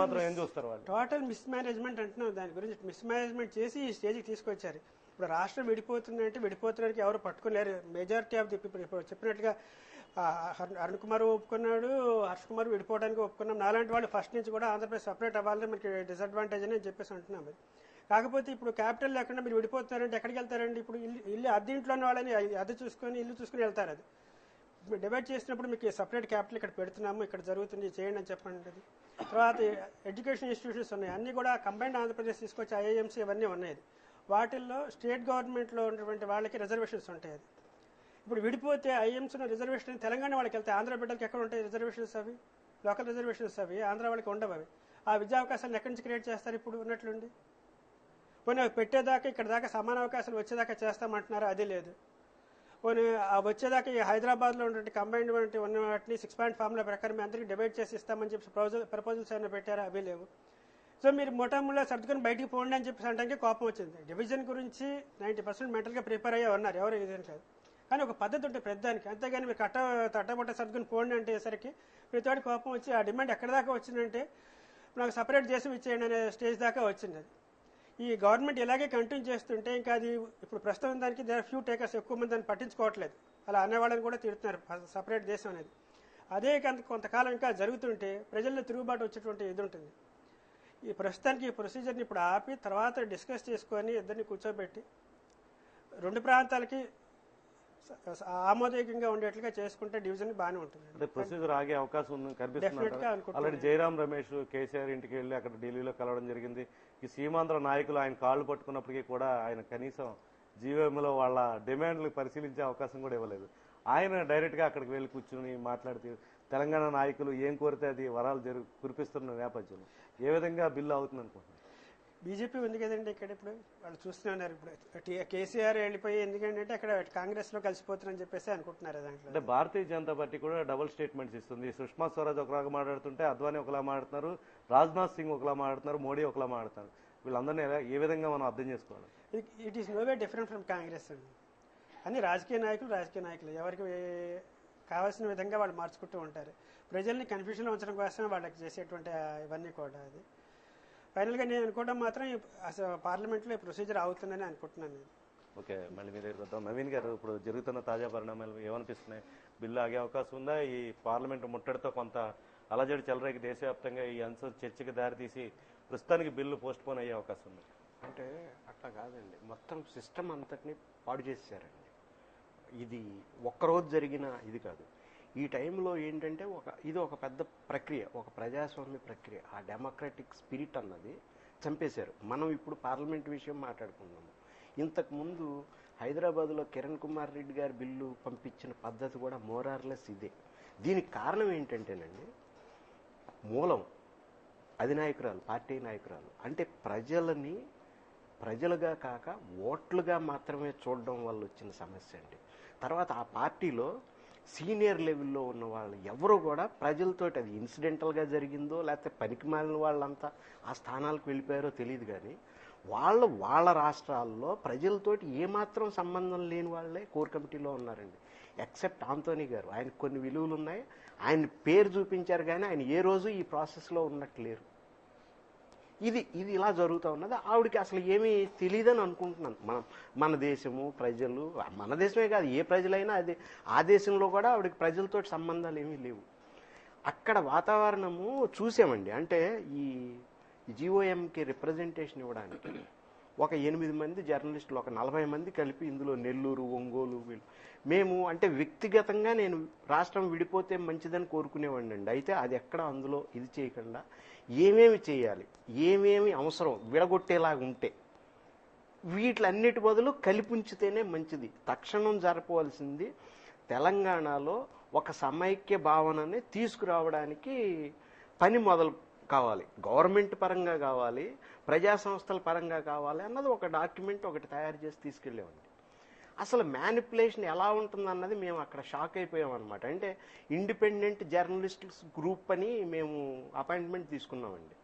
మాత్రం ఏం చూస్తారు వాళ్ళు? టోటల్ మిస్ మేనేజ్మెంట్ అంటున్నాం. దాని గురించి మిస్ మేనేజ్మెంట్ చేసి ఈ స్టేజ్కి తీసుకొచ్చారు. ఇప్పుడు రాష్ట్రం విడిపోతుందంటే విడిపోతున్నకి ఎవరు పట్టుకోలేరు. మెజారిటీ ఆఫ్ ది పీపుల్ ఇప్పుడు చెప్పినట్టుగా అరుణ్ కుమార్ ఒప్పుకున్నాడు, హర్ష్ కుమార్ విడిపోవడానికి ఒప్పుకున్నాం. నాలాంటి వాళ్ళు ఫస్ట్ నుంచి కూడా ఆంధ్రప్రదేశ్ సపరేట్ అవ్వాలని మనకి డిసడ్వాంటేజ్ అని చెప్పేసి అంటున్నాం. అది కాకపోతే ఇప్పుడు క్యాపిటల్ లేకుండా మీరు విడిపోతారంటే ఎక్కడికి వెళ్తారండి? ఇప్పుడు ఇల్లు అద్దెంట్లో ఉన్న వాళ్ళని అద్దె చూసుకొని ఇల్లు చూసుకుని వెళ్తారు. అది డివైడ్ చేసినప్పుడు మీకు సపరేట్ క్యాపిటల్ ఇక్కడ పెడుతున్నాము, ఇక్కడ జరుగుతుంది, చేయండి అని చెప్పండి. అది తర్వాత ఎడ్యుకేషన్ ఇన్స్టిట్యూషన్స్ ఉన్నాయి, అన్నీ కూడా కంబైన్డ్ ఆంధ్రప్రదేశ్ తీసుకొచ్చి ఐఐఎంసీ ఇవన్నీ ఉన్నాయి. వాటిల్లో స్టేట్ గవర్నమెంట్లో ఉన్నటువంటి వాళ్ళకి రిజర్వేషన్స్ ఉంటాయి. అది ఇప్పుడు విడిపోతే ఐఎంసీ రిజర్వేషన్ తెలంగాణ వాళ్ళకి వెళ్తాయి, ఆంధ్ర బిడ్డలకి ఎక్కడ ఉంటాయి రిజర్వేషన్స్? అవి లోకల్ రిజర్వేషన్స్, అవి ఆంధ్ర వాళ్ళకి ఉండవు. అవి ఆ విద్యా అవకాశాలను ఎక్కడి నుంచి క్రియేట్ చేస్తారు ఇప్పుడు ఉన్నట్లుండి? పోనీ పెట్టేదాకా ఇక్కడ దాకా సమాన అవకాశాలు వచ్చేదాకా చేస్తామంటున్నారు, అది లేదు. పోనీ వచ్చేదాకా ఈ హైదరాబాద్లో ఉన్నటువంటి కంబైన్డ్ ఉన్న వాటిని 6 పాయింట్ ఫార్ములా ప్రకారం అందరికీ డివైడ్ చేసి ఇస్తామని చెప్పి ప్రపోజల్స్ ఏమైనా పెట్టారా? అవి లేవు. సో మీరు మొట్టమొదటిలో సర్దుకొని బయటికి పోండి అని చెప్పి అనడానికి కోపం వచ్చింది. డివిజన్ గురించి 90% మెంటల్గా ప్రిపేర్ అయ్యే ఉన్నారు, ఎవరు ఇది కాదు. కానీ ఒక పద్ధతి ఉంటుంది పెద్దానికి, అంతేగాని మీరు తట్టబట్ట సర్దుకొని పోండి అంటేసరికి ప్రతివాడి కోపం వచ్చి ఆ డిమాండ్ ఎక్కడి దాకా వచ్చిందంటే నాకు సపరేట్ దేశం ఇచ్చేయండి అనే స్టేజ్ దాకా వచ్చింది. అది ఈ గవర్నమెంట్ ఇలాగే కంటిన్యూ చేస్తుంటే ఇంకా అది ఇప్పుడు ప్రస్తుతం దానికి ఫ్యూ టేకర్స్ ఎక్కువ మంది దాన్ని పట్టించుకోవట్లేదు. అలా అనేవాళ్ళని కూడా తిడుతున్నారు సపరేట్ దేశం అనేది. అదే కొంతకాలం ఇంకా జరుగుతుంటే ప్రజల్లో తిరుగుబాటు వచ్చేటువంటి ఇది ఉంటుంది. ఈ ప్రస్తుతానికి ఈ ప్రొసీజర్ని ఇప్పుడు ఆపి తర్వాత డిస్కస్ చేసుకొని ఇద్దరిని కూర్చోబెట్టి రెండు ప్రాంతాలకి ఆమోదయోగ్యంగా ఉండేట్లుగా చేసుకుంటే డివిజన్ బాగానే ఉంటుంది. అంటే ప్రొసీజర్ ఆగే అవకాశం ఉంది కనిపిస్తుంది. ఆల్రెడీ జయరాం రమేష్ కేసీఆర్ ఇంటికి వెళ్ళి అక్కడ ఢిల్లీలో కలవడం జరిగింది. ఈ సీమాంధ్ర నాయకులు ఆయన కాళ్లు పట్టుకున్నప్పటికీ కూడా ఆయన కనీసం జీవోఎంలో వాళ్ళ డిమాండ్లు పరిశీలించే అవకాశం కూడా ఇవ్వలేదు. ఆయన డైరెక్ట్ గా అక్కడికి వెళ్ళి కూర్చుని మాట్లాడితే తెలంగాణ నాయకులు ఏం కోరితే అది వరాలు కురిపిస్తున్న నేపథ్యంలో ఏ విధంగా బిల్లు అవుతుంది అనుకుంటున్నారు? బీజేపీ ఉంది కదండి ఇక్కడ, ఇప్పుడు వాళ్ళు చూస్తున్నారు. ఇప్పుడు కేసీఆర్ వెళ్ళిపోయి ఎందుకంటే అక్కడ కాంగ్రెస్ లో కలిసిపోతున్నారని చెప్పేసి అనుకుంటున్నారు. దాంట్లో అంటే భారతీయ జనతా పార్టీ కూడా డబుల్ స్టేట్మెంట్స్ ఇస్తుంది. సుష్మా స్వరాజ్ ఒకలాగా మాట్లాడుతుంటే అద్వానీ ఒకలా మాట్లాడుతున్నారు, రాజ్నాథ్ సింగ్ ఒకలా మాట్లాడుతున్నారు, మోడీ ఒకలా మాట్లాడుతున్నారు. వీళ్ళందరినీ ఏ విధంగా మనం అర్థం చేసుకోవాలి? It is no way different from Congress అండి. అన్ని రాజకీయ నాయకులు ఎవరికి కావాల్సిన విధంగా వాళ్ళు మార్చుకుంటూ ఉంటారు. ప్రజల్ని కన్ఫ్యూజన్లో ఉంచడం కోసమే వాళ్ళకి చేసేటువంటి ఇవన్నీ కూడా. అది ఫైనల్గా నేను అనుకోవడం మాత్రం పార్లమెంట్లో ఈ ప్రొసీజర్ అవుతుందని అనుకుంటున్నాను. ఓకే, మళ్ళీ మీరు వద్దాం. నవీన్ గారు, ఇప్పుడు జరుగుతున్న తాజా పరిణామాలు ఏమనిపిస్తున్నాయి? బిల్లు ఆగే అవకాశం ఉందా? ఈ పార్లమెంటు ముట్టడితో కొంత అలజడి చెలరేగి దేశవ్యాప్తంగా ఈ అంశం చర్చకి దారితీసి ప్రస్తుతానికి బిల్లు పోస్ట్ పోన్ అయ్యే అవకాశం ఉంది? అంటే అట్లా కాదండి, మొత్తం సిస్టమ్ అంతటిని పాడు చేశారండి. ఇది ఒక్కరోజు జరిగిన ఇది కాదు. ఈ టైంలో ఏంటంటే ఇది ఒక పెద్ద ప్రక్రియ, ఒక ప్రజాస్వామ్య ప్రక్రియ. ఆ డెమోక్రటిక్ స్పిరిట్ అన్నది చంపేశారు. మనం ఇప్పుడు పార్లమెంట్ విషయం మాట్లాడుకున్నాము. ఇంతకుముందు హైదరాబాద్లో కిరణ్ కుమార్ రెడ్డి గారి బిల్లు పంపించిన పద్ధతి కూడా మోరార్లెస్ ఇదే. దీనికి కారణం ఏంటంటేనండి, మూలం అధినాయకురాలు, పార్టీ నాయకురాలు అంటే ప్రజలని ప్రజలుగా కాక ఓట్లుగా మాత్రమే చూడడం వల్ల వచ్చిన సమస్య అండి. తర్వాత ఆ పార్టీలో సీనియర్ లెవెల్లో ఉన్న వాళ్ళు ఎవరు కూడా ప్రజలతోటి, అది ఇన్సిడెంటల్గా జరిగిందో లేకపోతే పనికి మాలిన వాళ్ళంతా ఆ స్థానాలకు వెళ్ళిపోయారో తెలియదు, కానీ వాళ్ళ రాష్ట్రాల్లో ప్రజలతోటి ఏమాత్రం సంబంధం లేని వాళ్ళే కోర్ కమిటీలో ఉన్నారండి. ఎక్సెప్ట్ ఆంటోనీ గారు, ఆయనకు కొన్ని విలువలు ఉన్నాయి, ఆయన పేరు చూపించారు, కానీ ఆయన ఏ రోజు ఈ ప్రాసెస్లో ఉన్నట్టు లేరు. ఇది ఇలా జరుగుతూ ఉన్నది. ఆవిడకి అసలు ఏమీ తెలియదని అనుకుంటున్నాను. మన దేశము, ప్రజలు, మన దేశమే కాదు ఏ ప్రజలైనా అది, ఆ దేశంలో కూడా ఆవిడకి ప్రజలతోటి సంబంధాలు ఏమీ లేవు. అక్కడ వాతావరణము చూసామండి. అంటే ఈ జిఓఎంకి రిప్రజెంటేషన్ ఇవ్వడానికి ఒక 8 మంది జర్నలిస్టులు, ఒక 40 మంది కలిపి ఇందులో నెల్లూరు, ఒంగోలు మేము అంటే వ్యక్తిగతంగా నేను రాష్ట్రం విడిపోతే మంచిదని కోరుకునేవాడిని అండి. అయితే అది ఎక్కడ అందులో ఇది చేయకుండా ఏమేమి చేయాలి, ఏమేమి అవసరం విడగొట్టేలాగా ఉంటే వీటిలన్నిటి బదులు కలిపి ఉంచితేనే మంచిది. తక్షణం జరపవలసింది తెలంగాణలో ఒక సమైక్య భావనని తీసుకురావడానికి పని మొదలు కావాలి. గవర్నమెంట్ పరంగా కావాలి, ప్రజా సంస్థల పరంగా కావాలి అన్నది ఒక డాక్యుమెంట్ ఒకటి తయారు చేసి తీసుకెళ్ళామండి. అసలు మ్యానిపులేషన్ ఎలా ఉంటుందన్నది మేము అక్కడ షాక్ అయిపోయాం అనమాట. అంటే ఇండిపెండెంట్ జర్నలిస్ట్స్ గ్రూప్ అని మేము అపాయింట్మెంట్ తీసుకున్నామండి.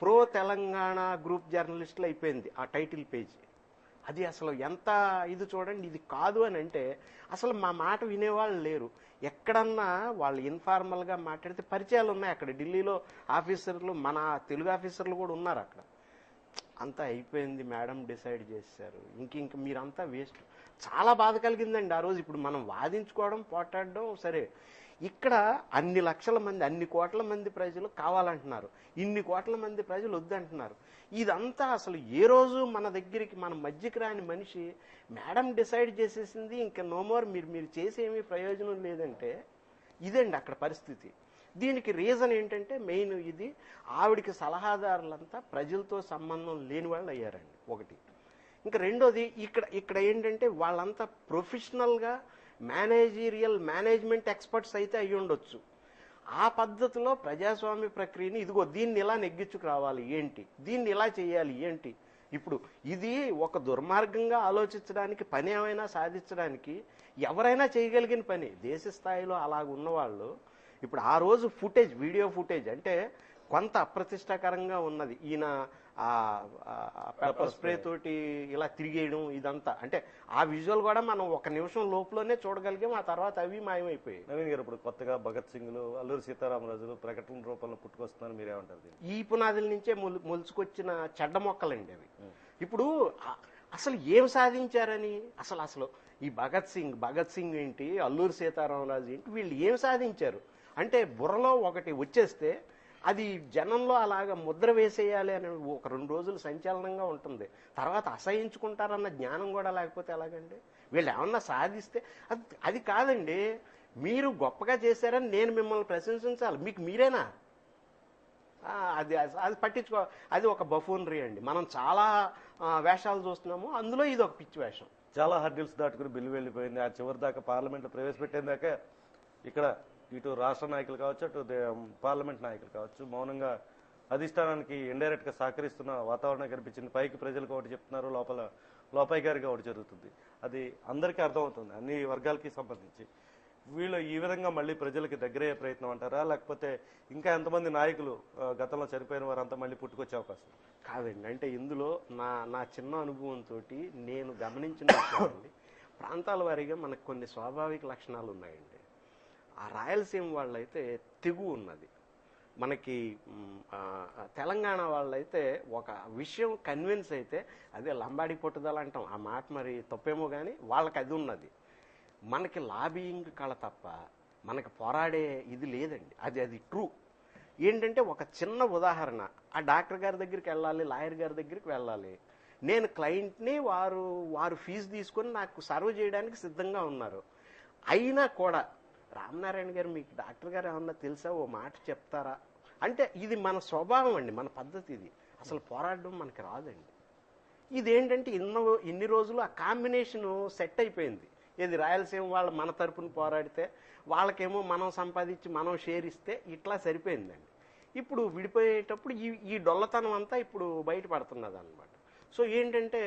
ప్రో తెలంగాణ గ్రూప్ జర్నలిస్టులు అయిపోయింది ఆ టైటిల్ పేజీ. అది అసలు ఎంత ఇది చూడండి. ఇది కాదు అని అంటే అసలు మా మాట వినేవాళ్ళు లేరు. ఎక్కడన్నా వాళ్ళు ఇన్ఫార్మల్గా మాట్లాడితే పరిచయాలు ఉన్నాయి అక్కడ. ఢిల్లీలో ఆఫీసర్లు, మన తెలుగు ఆఫీసర్లు కూడా ఉన్నారు అక్కడ. అంతా అయిపోయింది, మేడం డిసైడ్ చేశారు, ఇంక మీరంతా వేస్ట్. చాలా బాధ కలిగిందండి ఆ రోజు. ఇప్పుడు మనం వాదించుకోవడం, పోట్లాడడం సరే, ఇక్కడ అన్ని లక్షల మంది, అన్ని కోట్ల మంది ప్రజలు కావాలంటున్నారు, ఇన్ని కోట్ల మంది ప్రజలు వద్దంటున్నారు. ఇదంతా అసలు ఏ రోజు మన దగ్గరికి, మన మధ్యకి రాని మనిషి మేడం డిసైడ్ చేసేసింది, ఇంకా నో మోర్, మీరు చేసేమీ ప్రయోజనం లేదంటే ఇదండి అక్కడ పరిస్థితి. దీనికి రీజన్ ఏంటంటే మెయిన్ ఇది, ఆవిడికి సలహాదారులంతా ప్రజలతో సంబంధం లేని వాళ్ళు అయ్యారండి ఒకటి. ఇంకా రెండోది ఇక్కడ ఏంటంటే వాళ్ళంతా ప్రొఫెషనల్గా మేనేజ్మెంట్ ఎక్స్పర్ట్స్ అయితే అయ్యి ఉండొచ్చు. ఆ పద్ధతిలో ప్రజాస్వామ్య ప్రక్రియని ఇదిగో దీన్ని ఇలా నెగ్గించుకు రావాలి ఏంటి, దీన్ని ఇలా చేయాలి ఏంటి. ఇప్పుడు ఇది ఒక దుర్మార్గంగా ఆలోచించడానికి, పని ఏమైనా సాధించడానికి ఎవరైనా చేయగలిగిన పని. దేశ స్థాయిలో అలాగున్నవాళ్ళు ఇప్పుడు ఆ రోజు ఫుటేజ్, వీడియో ఫుటేజ్ అంటే కొంత అప్రతిష్టకరంగా ఉన్నది. ఈయన పెప్పర్ స్ప్రే తోటి ఇలా తిరిగేయడం ఇదంతా, అంటే ఆ విజువల్ కూడా మనం 1 నిమిషం లోపులోనే చూడగలిగాం. ఆ తర్వాత అవి మాయమైపోయాయి. నవీన్ గారు, ఇప్పుడు కొత్తగా భగత్ సింగ్లు, అల్లూరి సీతారామరాజులు ప్రకటన రూపంలో పుట్టుకొస్తున్నారు, మీరేమంటారు? ఈ పునాదుల నుంచే మొలుచుకొచ్చిన చెడ్డ మొక్కలండి అవి. ఇప్పుడు అసలు ఏం సాధించారని, అసలు ఈ భగత్ సింగ్ ఏంటి, అల్లూరి సీతారామరాజు ఏంటి, వీళ్ళు ఏం సాధించారు అంటే బుర్రలో ఒకటి వచ్చేస్తే అది జనంలో అలాగ ముద్ర వేసేయాలి అని ఒక 2 రోజులు సంచలనంగా ఉంటుంది. తర్వాత అసహించుకుంటారన్న జ్ఞానం కూడా లేకపోతే ఎలాగండి? వీళ్ళు ఏమన్నా సాధిస్తే అది కాదండి. మీరు గొప్పగా చేశారని నేను మిమ్మల్ని ప్రశంసించాలి, మీకు మీరేనా? అది పట్టించుకో. అది ఒక బఫూనరీ అండి. మనం చాలా వేషాలు చూస్తున్నాము, అందులో ఇది ఒక పిచ్చి వేషం. చాలా హర్డిల్స్ దాటుకుని బిల్లు వెళ్ళిపోయింది. ఆ చివరి దాకా పార్లమెంట్ ప్రవేశపెట్టేదాకా ఇక్కడ ఇటు రాష్ట్ర నాయకులు కావచ్చు, అటు పార్లమెంట్ నాయకులు కావచ్చు, మౌనంగా అధిష్టానానికి ఇండైరెక్ట్ గా సహకరిస్తున్న వాతావరణం కనిపించింది. పైకి ప్రజలకు ఒకటి చెప్తున్నారు, లోపాయి గారిగా ఒకటి జరుగుతుంది. అది అందరికీ అర్థమవుతుంది, అన్ని వర్గాలకి సంబంధించి. వీళ్ళు ఈ విధంగా మళ్ళీ ప్రజలకి దగ్గరయ్యే ప్రయత్నం అంటారా, లేకపోతే ఇంకా ఎంతమంది నాయకులు గతంలో చనిపోయిన వారంతా మళ్ళీ పుట్టుకొచ్చే అవకాశం? కాదండి, అంటే ఇందులో నా చిన్న అనుభవంతో నేను గమనించిన విషయాలండి, ప్రాంతాల వారీగా మనకు కొన్ని స్వాభావిక లక్షణాలు ఉన్నాయండి. ఆ రాయలసీమ వాళ్ళైతే తెగు ఉన్నది, మనకి తెలంగాణ వాళ్ళైతే ఒక విషయం కన్విన్స్ అయితే అదే లంబాడి పట్టుదల అంటాం. ఆ మాట మరి తప్పేమో కానీ వాళ్ళకి అది ఉన్నది. మనకి లాబియింగ్ కళ తప్ప మనకి పోరాడే ఇది లేదండి. అది ట్రూ. ఏంటంటే ఒక చిన్న ఉదాహరణ, ఆ డాక్టర్ గారి దగ్గరికి వెళ్ళాలి, లాయర్ గారి దగ్గరికి వెళ్ళాలి, నేను క్లయింట్ని, వారు ఫీజు తీసుకొని నాకు సర్వ్ చేయడానికి సిద్ధంగా ఉన్నారు. అయినా కూడా రామనారాయణ గారు, మీకు డాక్టర్ గారు ఏమన్నా తెలుసా, ఓ మాట చెప్తారా అంటే ఇది మన స్వభావం అండి, మన పద్ధతి. ఇది అసలు పోరాడడం మనకి రాదండి. ఇదేంటంటే ఇన్ని రోజులు ఆ కాంబినేషను సెట్ అయిపోయింది. ఏది రాయలసీమ వాళ్ళు మన తరపున పోరాడితే వాళ్ళకేమో మనం సంపాదించి మనం షేర్ ఇస్తే ఇట్లా సరిపోయిందండి. ఇప్పుడు విడిపోయేటప్పుడు ఈ డొల్లతనం అంతా ఇప్పుడు బయటపడుతున్నది అనమాట. సో ఏంటంటే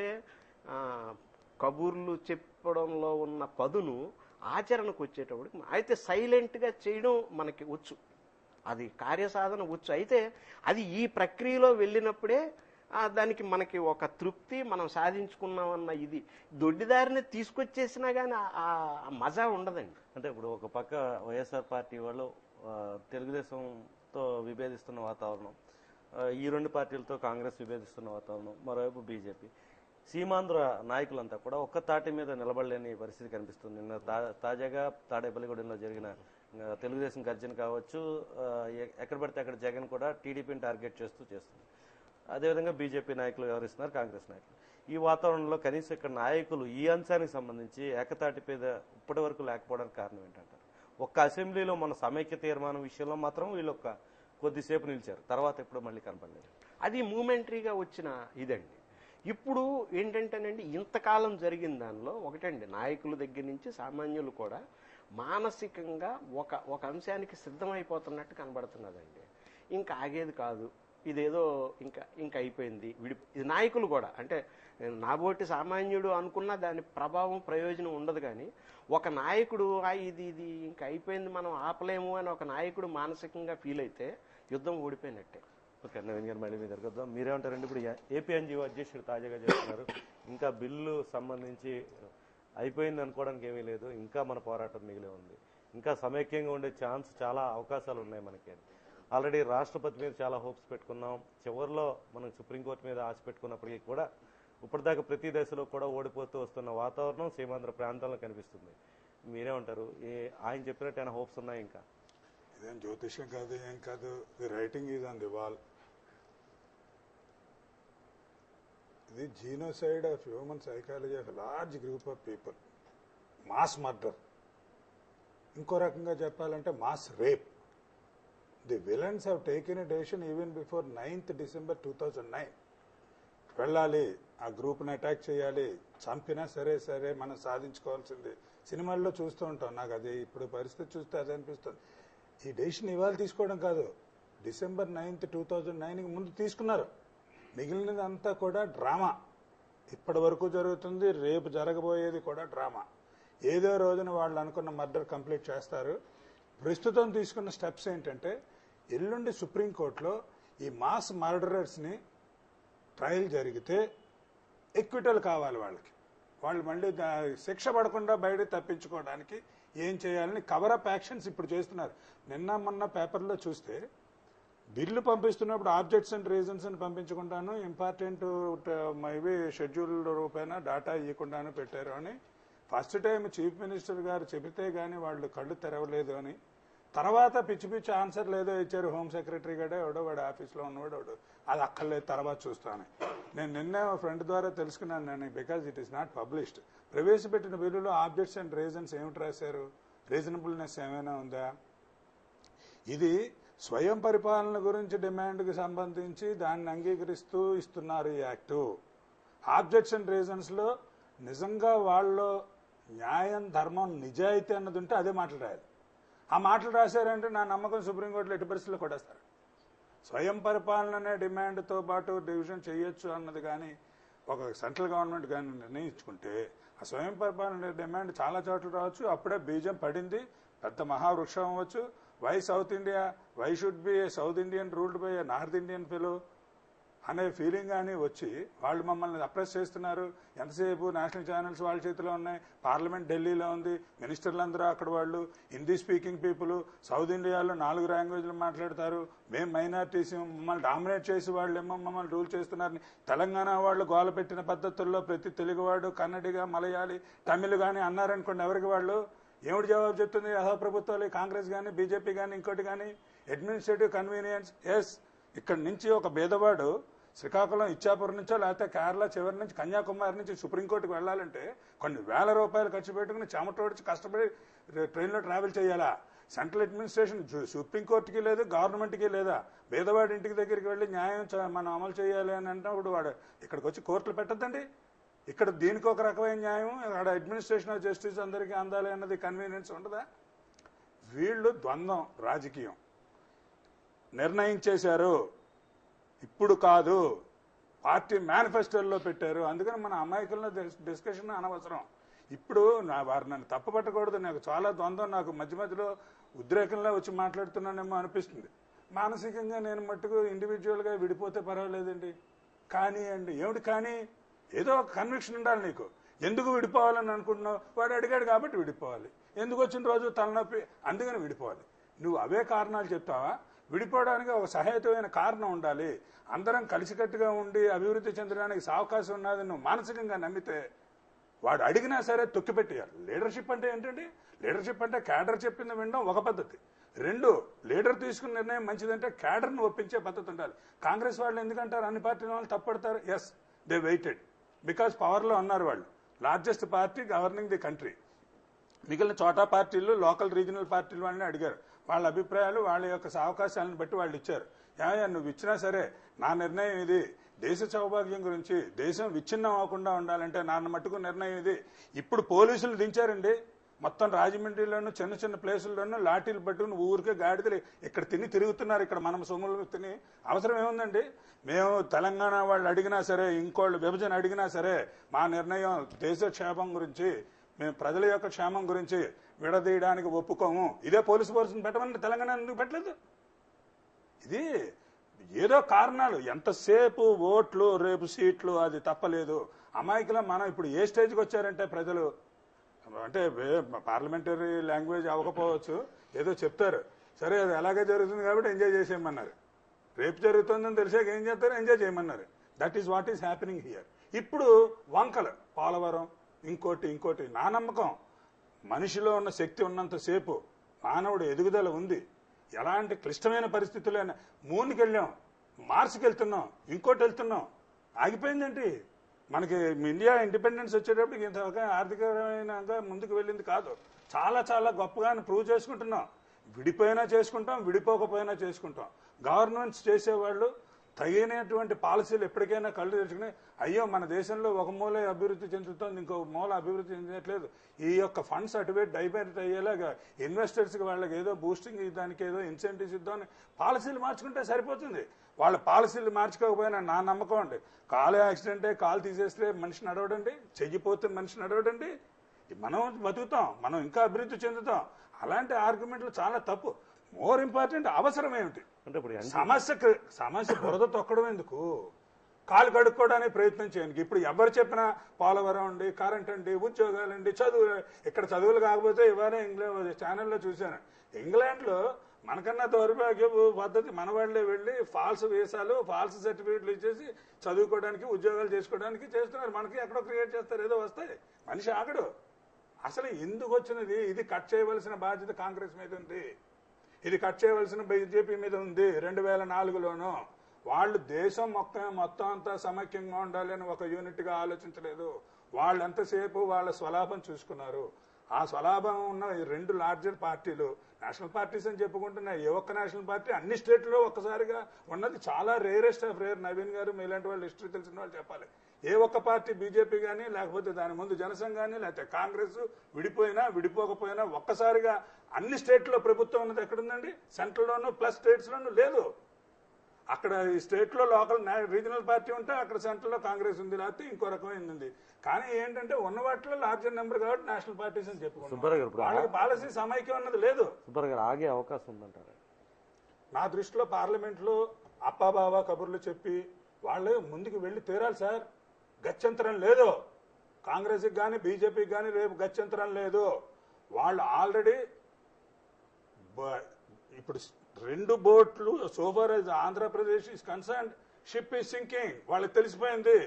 కబూర్లు చెప్పడంలో ఉన్న పదును ఆచరణకు వచ్చేటప్పటికి అయితే సైలెంట్గా చేయడం మనకి వచ్చు, అది కార్యసాధన వచ్చు. అయితే అది ఈ ప్రక్రియలో వెళ్ళినప్పుడే దానికి మనకి ఒక తృప్తి, మనం సాధించుకున్నామన్న ఇది దొడ్డిదారిని తీసుకొచ్చేసినా కానీ ఆ మజా ఉండదండి. అంటే ఇప్పుడు ఒక పక్క వైఎస్ఆర్ పార్టీ వాళ్ళు తెలుగుదేశంతో విభేదిస్తున్న వాతావరణం, ఈ రెండు పార్టీలతో కాంగ్రెస్ విభేదిస్తున్న వాతావరణం, మరోవైపు బీజేపీ, సీమాంధ్ర నాయకులంతా కూడా ఒక్క తాటి మీద నిలబడలేని పరిస్థితి కనిపిస్తుంది. నిన్న తాజాగా తాడేపల్లిగూడెంలో జరిగిన తెలుగుదేశం గర్జన కావచ్చు, ఎక్కడ పడితే అక్కడ జగన్ కూడా టీడీపీని టార్గెట్ చేస్తుంది. అదేవిధంగా బీజేపీ నాయకులు వ్యవహరిస్తున్నారు, కాంగ్రెస్ నాయకులు. ఈ వాతావరణంలో కనీసం ఇక్కడ నాయకులు ఈ అంశానికి సంబంధించి ఏకతాటి మీద ఇప్పటి వరకు లేకపోవడానికి కారణం ఏంటంటారు? ఒక్క అసెంబ్లీలో మన సమైక్య తీర్మానం విషయంలో మాత్రం వీళ్ళు కొద్దిసేపు నిలిచారు, తర్వాత ఎప్పుడు మళ్ళీ కనపడలేదు. అది మూమెంటరీగా వచ్చిన ఇదండి. ఇప్పుడు ఏంటంటేనండి, ఇంతకాలం జరిగిన దానిలో ఒకటండి, నాయకుల దగ్గర నుంచి సామాన్యులు కూడా మానసికంగా ఒక అంశానికి సిద్ధమైపోతున్నట్టు కనబడుతున్నదండి. ఇంకా ఆగేది కాదు, ఇదేదో ఇంకా అయిపోయింది. ఇది నాయకులు కూడా అంటే నాబోటి సామాన్యుడు అనుకున్నా దాని ప్రభావం ప్రయోజనం ఉండదు. కానీ ఒక నాయకుడు ఇది ఇంకా అయిపోయింది, మనం ఆపలేము అని ఒక నాయకుడు మానసికంగా ఫీల్ అయితే యుద్ధం ఓడిపోయినట్టే. ఓకే, నవీన్ గారు మళ్ళీ మీ దగ్గరకు వద్దాం. మీరేమంటారండి? ఇప్పుడు ఏపీఎన్జీఓ అధ్యక్షుడు తాజాగా చెప్తున్నారు, ఇంకా బిల్లు సంబంధించి అయిపోయింది అనుకోవడానికి ఏమీ లేదు, ఇంకా మన పోరాటం మిగిలే ఉంది, ఇంకా సమైక్యంగా ఉండే ఛాన్స్ చాలా అవకాశాలు ఉన్నాయి మనకి. ఆల్రెడీ రాష్ట్రపతి మీద చాలా హోప్స్ పెట్టుకున్నాం, చివరిలో మనం సుప్రీంకోర్టు మీద ఆశ పెట్టుకున్నప్పటికీ కూడా ఇప్పటిదాకా ప్రతి దశలో కూడా ఓడిపోతూ వస్తున్న వాతావరణం సీమాంధ్ర ప్రాంతంలో కనిపిస్తుంది. మీరేమంటారు? ఆయన చెప్పినట్టు హోప్స్ ఉన్నాయి? ఇంకా ఇదేం జ్యోతిష్యం కాదు, ఏం కాదు, the writing is on the wall. ఇది genocide of human psychology of large group of people, mass murder. ఇంకో రకంగా చెప్పాలంటే mass rape. The villains have taken a decision even before 9th December 2009. వెళ్ళాలి, ఆ గ్రూప్ని అటాక్ చేయాలి, చంపినా సరే మనం సాధించుకోవాల్సింది. సినిమాల్లో చూస్తూ ఉంటాం, నాకు అది ఇప్పుడు పరిస్థితి చూస్తే అది అనిపిస్తుంది. ఈ డెసిషన్ ఇవాళ తీసుకోవడం కాదు, December 9th, 2009కి ముందు తీసుకున్నారు. మిగిలినదంతా కూడా డ్రామా. ఇప్పటి వరకు జరుగుతుంది, రేపు జరగబోయేది కూడా డ్రామా. ఏదో రోజున వాళ్ళు అనుకున్న మర్డర్ కంప్లీట్ చేస్తారు. ప్రస్తుతం తీసుకున్న స్టెప్స్ ఏంటంటే, ఎల్లుండి సుప్రీంకోర్టులో ఈ మాస్ మర్డరర్స్ని ట్రయల్ జరిగితే ఎక్విటల్ కావాలి వాళ్ళకి. వాళ్ళు మళ్ళీ శిక్ష పడకుండా బయట తప్పించుకోవడానికి ఏం చేయాలని కవరప్ యాక్షన్స్ ఇప్పుడు చేస్తున్నారు. నిన్న మొన్న పేపర్లో చూస్తే బిల్లు పంపిస్తున్నప్పుడు ఆబ్జెక్ట్స్ అండ్ రీజన్స్ అని పంపించకుండాను, ఇంపార్టెంట్ ఇవి షెడ్యూల్ రూపేణ డేటా ఇవ్వకుండాను పెట్టారు అని ఫస్ట్ టైం చీఫ్ మినిస్టర్ గారు చెబితే గానీ వాళ్ళు కళ్ళు తెరవలేదు అని, తర్వాత పిచ్చి ఆన్సర్లు ఏదో ఇచ్చారు. హోమ్ సెక్రటరీ గడే ఎవడో వాడు ఆఫీస్లో ఉన్నవాడు ఎవడో, అది అక్కర్లేదు తర్వాత చూస్తాను. నేను నిన్నే ఫ్రెండ్ ద్వారా తెలుసుకున్నాను నేను, because it is not published. ప్రవేశపెట్టిన బిల్లులో ఆబ్జెక్ట్స్ అండ్ రీజన్స్ ఏమిటి రాశారు? రీజనబుల్నెస్ ఏమైనా ఉందా? ఇది స్వయం పరిపాలన గురించి డిమాండ్కి సంబంధించి దాన్ని అంగీకరిస్తూ ఇస్తున్నారు ఈ యాక్టు. ఆబ్జెక్ట్స్ అండ్ రీజన్స్లో నిజంగా వాళ్ళు న్యాయం, ధర్మం, నిజాయితీ అన్నది ఉంటే అదే మాటలు రాయాలి. ఆ మాటలు రాశారంటే నా నమ్మకం సుప్రీంకోర్టులో ఎట్టి పరిస్థితుల్లో కొట్టేస్తారు. స్వయం పరిపాలన అనే డిమాండ్తో పాటు డివిజన్ చేయొచ్చు అన్నది కానీ ఒక సెంట్రల్ గవర్నమెంట్ కానీ నిర్ణయించుకుంటే ఆ స్వయం పరిపాలన డిమాండ్ చాలా చోట్ల రావచ్చు. అప్పుడే బీజం పడింది, పెద్ద మహావృక్షం అవ్వచ్చు. Why South India, why should be a South Indian ruled by a North Indian fellow అనే ఫీలింగ్ కానీ వచ్చి వాళ్ళు మమ్మల్ని అప్రెస్ చేస్తున్నారు. ఎంతసేపు నేషనల్ ఛానల్స్ వాళ్ళ చేతిలో ఉన్నాయి, పార్లమెంట్ ఢిల్లీలో ఉంది, మినిస్టర్లందరూ అక్కడ వాళ్ళు హిందీ స్పీకింగ్ పీపుల్, సౌత్ ఇండియాలో 4 లాంగ్వేజ్లు మాట్లాడతారు, మేము మైనారిటీస్, మమ్మల్ని డామినేట్ చేసి వాళ్ళేమో మమ్మల్ని రూల్ చేస్తున్నారని తెలంగాణ వాళ్ళు గోల పెట్టిన పద్ధతుల్లో ప్రతి తెలుగువాడు కన్నడిగా, మలయాళీ, తమిళ్ కానీ అన్నారనుకోండి, ఎవరికి వాళ్ళు ఏమిటి జవాబు చెప్తుంది? అసలు ప్రభుత్వాలు, కాంగ్రెస్ కానీ బీజేపీ కానీ ఇంకోటి కానీ అడ్మినిస్ట్రేటివ్ కన్వీనియన్స్. ఎస్, ఇక్కడి నుంచి ఒక భేదవాడు శ్రీకాకుళం ఇచ్చాపురం నుంచో లేకపోతే కేరళ చివరి నుంచి కన్యాకుమారి నుంచి సుప్రీంకోర్టుకు వెళ్ళాలంటే కొన్ని వేల రూపాయలు ఖర్చు పెట్టుకుని చెమటోడిచి కష్టపడి ట్రైన్లో ట్రావెల్ చేయాలా? సెంట్రల్ అడ్మినిస్ట్రేషన్ సుప్రీంకోర్టుకి లేదు, గవర్నమెంట్కి లేదా? పేదవాడి ఇంటికి దగ్గరికి వెళ్ళి న్యాయం మనం అమలు చేయాలి అని అన్నప్పుడు వాడు ఇక్కడికి వచ్చి కోర్టులు పెట్టద్దండి. ఇక్కడ దీనికి ఒక రకమైన న్యాయం, అక్కడ అడ్మినిస్ట్రేషన్ ఆఫ్ జస్టిస్ అందరికీ అందాలి అన్నది కన్వీనియన్స్ ఉండదా? వీళ్ళు ద్వంద్వం రాజకీయం నిర్ణయించేశారు, ఇప్పుడు కాదు, పార్టీ మేనిఫెస్టోల్లో పెట్టారు. అందుకని మన అమాయకుల్లో డిస్కషన్ అనవసరం. ఇప్పుడు వారు నన్ను తప్పుపట్టకూడదు, నాకు చాలా ద్వంద్వం, నాకు మధ్య మధ్యలో ఉద్రేకంలో వచ్చి మాట్లాడుతున్నానేమో అనిపిస్తుంది. మానసికంగా నేను మట్టుకు ఇండివిజువల్గా విడిపోతే పర్వాలేదండి. కానీ అండి ఏమిటి కానీ, ఏదో ఒక కన్విక్షన్ ఉండాలి నీకు. ఎందుకు విడిపోవాలని అనుకుంటున్నావు? వాడు అడిగాడు కాబట్టి విడిపోవాలి. ఎందుకు వచ్చిన రోజు తలనొప్పి అందుకని విడిపోవాలి. నువ్వు అవే కారణాలు చెప్తావా? విడిపోవడానికి ఒక సహేతువైన కారణం ఉండాలి. అందరం కలిసికట్టుగా ఉండి అభివృద్ధి చెందడానికి అవకాశం ఉన్నది నువ్వు మానసికంగా నమ్మితే వాడు అడిగినా సరే తొక్కిపెట్టేయాలి. లీడర్షిప్ అంటే ఏంటండి? లీడర్షిప్ అంటే క్యాడర్ చెప్పింది వినడం ఒక పద్ధతి. 2, లీడర్ తీసుకున్న నిర్ణయం మంచిదంటే క్యాడర్ను ఒప్పించే పద్ధతి ఉండాలి. కాంగ్రెస్ వాళ్ళు ఎందుకంటారు అన్ని పార్టీల వాళ్ళు తప్పడతారు? ఎస్, దే వెయిటెడ్ బికాజ్ పవర్లో ఉన్నారు వాళ్ళు. Largest party governing the country. మిగిలిన చోటా పార్టీలు, లోకల్ రీజనల్ పార్టీలు వాళ్ళని అడిగారు. వాళ్ళ అభిప్రాయాలు, వాళ్ళ యొక్క అవకాశాలను బట్టి వాళ్ళు ఇచ్చారు. ఏమయ్యా నువ్వు ఇచ్చినా సరే నా నిర్ణయం ఇది, దేశ సౌభాగ్యం గురించి, దేశం విచ్ఛిన్నం అవ్వకుండా ఉండాలంటే నా మట్టుకు నిర్ణయం ఇది. ఇప్పుడు పోలీసులు దించారండి మొత్తం రాజమండ్రిలోనూ చిన్న చిన్న ప్లేసుల్లోనూ లాఠీలు పట్టుకుని ఊరికే గాడిదలు ఇక్కడ తిరుగుతున్నారు. ఇక్కడ మనం సొమ్ములు తిని అవసరం ఏముందండి? మేము తెలంగాణ వాళ్ళు అడిగినా సరే, ఇంకోళ్ళు విభజన అడిగినా సరే, మా నిర్ణయం దేశ క్షేమం గురించి, మేము ప్రజల యొక్క క్షేమం గురించి విడదీయడానికి ఒప్పుకోము. ఇదే పోలీసు ఫోర్స్ని పెట్టమని తెలంగాణ ఎందుకు పెట్టలేదు? ఇది ఏదో కారణాలు, ఎంతసేపు ఓట్లు రేపు సీట్లు, అది తప్పలేదు. అమాయకుల మనం ఇప్పుడు ఏ స్టేజ్కి వచ్చారంటే ప్రజలు అంటే పార్లమెంటరీ లాంగ్వేజ్ అవ్వకపోవచ్చు, ఏదో చెప్తారు, సరే అది అలాగే జరుగుతుంది కాబట్టి ఎంజాయ్ చేసేయమన్నారు. రేపు జరుగుతుందని తెలిసాక ఏం చేస్తారు? ఎంజాయ్ చేయమన్నారు. That is what is happening here. ఇప్పుడు వంకలు, పోలవరం, ఇంకోటి. నా నమ్మకం మనిషిలో ఉన్న శక్తి ఉన్నంతసేపు మానవుడు ఎదుగుదల ఉంది. ఎలాంటి క్లిష్టమైన పరిస్థితులైనా మూన్కి వెళ్ళాం, మార్స్కి వెళ్తున్నాం, ఇంకోటి వెళ్తున్నాం, ఆగిపోయిందేంటి? మనకి ఇండియా ఇండిపెండెన్స్ వచ్చేటప్పటికి ఇంత ఆర్థికమైన ముందుకు వెళ్ళింది కాదు. చాలా చాలా గొప్పగా ప్రూవ్ చేసుకుంటున్నాం. విడిపోయినా చేసుకుంటాం, విడిపోకపోయినా చేసుకుంటాం. గవర్నమెంట్స్ చేసేవాళ్ళు తగినటువంటి పాలసీలు ఎప్పటికైనా కళ్ళు తెచ్చుకుని, అయ్యో మన దేశంలో ఒక మూల అభివృద్ధి చెందుతోంది, ఇంకో మూల అభివృద్ధి చెందట్లేదు, ఈ యొక్క ఫండ్స్ అటువైపు డైవర్ట్ అయ్యేలాగా ఇన్వెస్టర్స్కి వాళ్ళకి ఏదో బూస్టింగ్, దానికి ఏదో ఇన్సెంటివ్స్ ఇద్దామని పాలసీలు మార్చుకుంటే సరిపోతుంది. వాళ్ళ పాలసీలు మార్చుకోకపోయినా నా నమ్మకం అండి, కాలు యాక్సిడెంటే, కాలు తీసేస్తే మనిషి నడవడండి, చెయ్యిపోతే మనిషి నడవడండి. మనం బతుకుతాం, మనం ఇంకా అభివృద్ధి చెందుతాం. అలాంటి ఆర్గ్యుమెంట్లు చాలా తప్పు. మోర్ ఇంపార్టెంట్ అవసరం ఏమిటి? అంటే ఇప్పుడు సమస్య బురద తొక్కడం ఎందుకు? కాలు కడుక్కోవడానికి ప్రయత్నం చేయండి. ఇప్పుడు ఎవరు చెప్పినా పోలవరం అండి, కరెంట్ అండి, ఉద్యోగాలండి, చదువులు. ఇక్కడ చదువులు కాకపోతే ఇవాళ ఛానల్లో చూశాను, ఇంగ్లాండ్లో మనకన్నా దౌర్భాగ్యపు పద్ధతి, మన వాళ్ళే వెళ్ళి ఫాల్స్ వీసాలు, ఫాల్స్ సర్టిఫికేట్లు ఇచ్చేసి చదువుకోవడానికి, ఉద్యోగాలు చేసుకోవడానికి చేస్తున్నారు. మనకి ఎక్కడో క్రియేట్ చేస్తారు, ఏదో వస్తాయి, మనిషి ఆగడు. అసలు ఎందుకు వచ్చినది? ఇది కట్ చేయవలసిన బాధ్యత కాంగ్రెస్ మీద ఉంది, ఇది కట్ చేయవలసిన బీజేపీ మీద ఉంది. 2004లోనూ వాళ్ళు దేశం మొత్తం అంతా సమైక్యంగా ఉండాలని ఒక యూనిట్గా ఆలోచించలేదు. వాళ్ళు ఎంతసేపు వాళ్ళ స్వలాభం చూసుకున్నారు. ఆ స్వలాభం ఉన్న ఈ 2 లార్జర్ పార్టీలు నేషనల్ పార్టీస్ అని చెప్పుకుంటున్నాయి. ఏ ఒక్క నేషనల్ పార్టీ అన్ని స్టేట్లో ఒక్కసారిగా ఉన్నది చాలా రేరెస్ట్ ఆఫ్ రేర్. నవీన్ గారు మీలాంటి వాళ్ళు హిస్టరీ తెలిసిన వాళ్ళు చెప్పాలి. ఏ ఒక్క పార్టీ బీజేపీ కానీ, లేకపోతే దాని ముందు జనసంఘ్ కానీ, లేకపోతే కాంగ్రెస్ విడిపోయినా విడిపోకపోయినా ఒక్కసారిగా అన్ని స్టేట్లో ప్రభుత్వం ఉన్నది ఎక్కడుందండి? సెంట్రల్లోనూ ప్లస్ స్టేట్స్లోనూ లేదు. అక్కడ ఈ స్టేట్లో లోకల్ రీజనల్ పార్టీ ఉంటే అక్కడ సెంట్రల్లో కాంగ్రెస్ ఉంది, లేకపోతే ఇంకో రకమైంది ఉంది. కానీ ఏంటంటే ఉన్న వాటిలో లార్జర్ నెంబర్ కాబట్టి నేషనల్ పార్టీస్ అని చెప్పుకుంటారు. వాళ్ళకి పాలసీ సమైక్యం అన్నది లేదు. ఆగే అవకాశం ఉందంటారు. నా దృష్టిలో పార్లమెంట్లో అప్పాబావా కబుర్లు చెప్పి వాళ్ళు ముందుకు వెళ్ళి తీరాలి సార్. గత్యంతరం లేదు కాంగ్రెస్కి కానీ, బీజేపీకి కానీ రేపు గత్యంతరం లేదు. వాళ్ళు ఆల్రెడీ ఇప్పుడు 2 బోట్లు so far as Andhra Pradesh is concerned, ship is sinking. వాళ్ళకి తెలిసిపోయింది.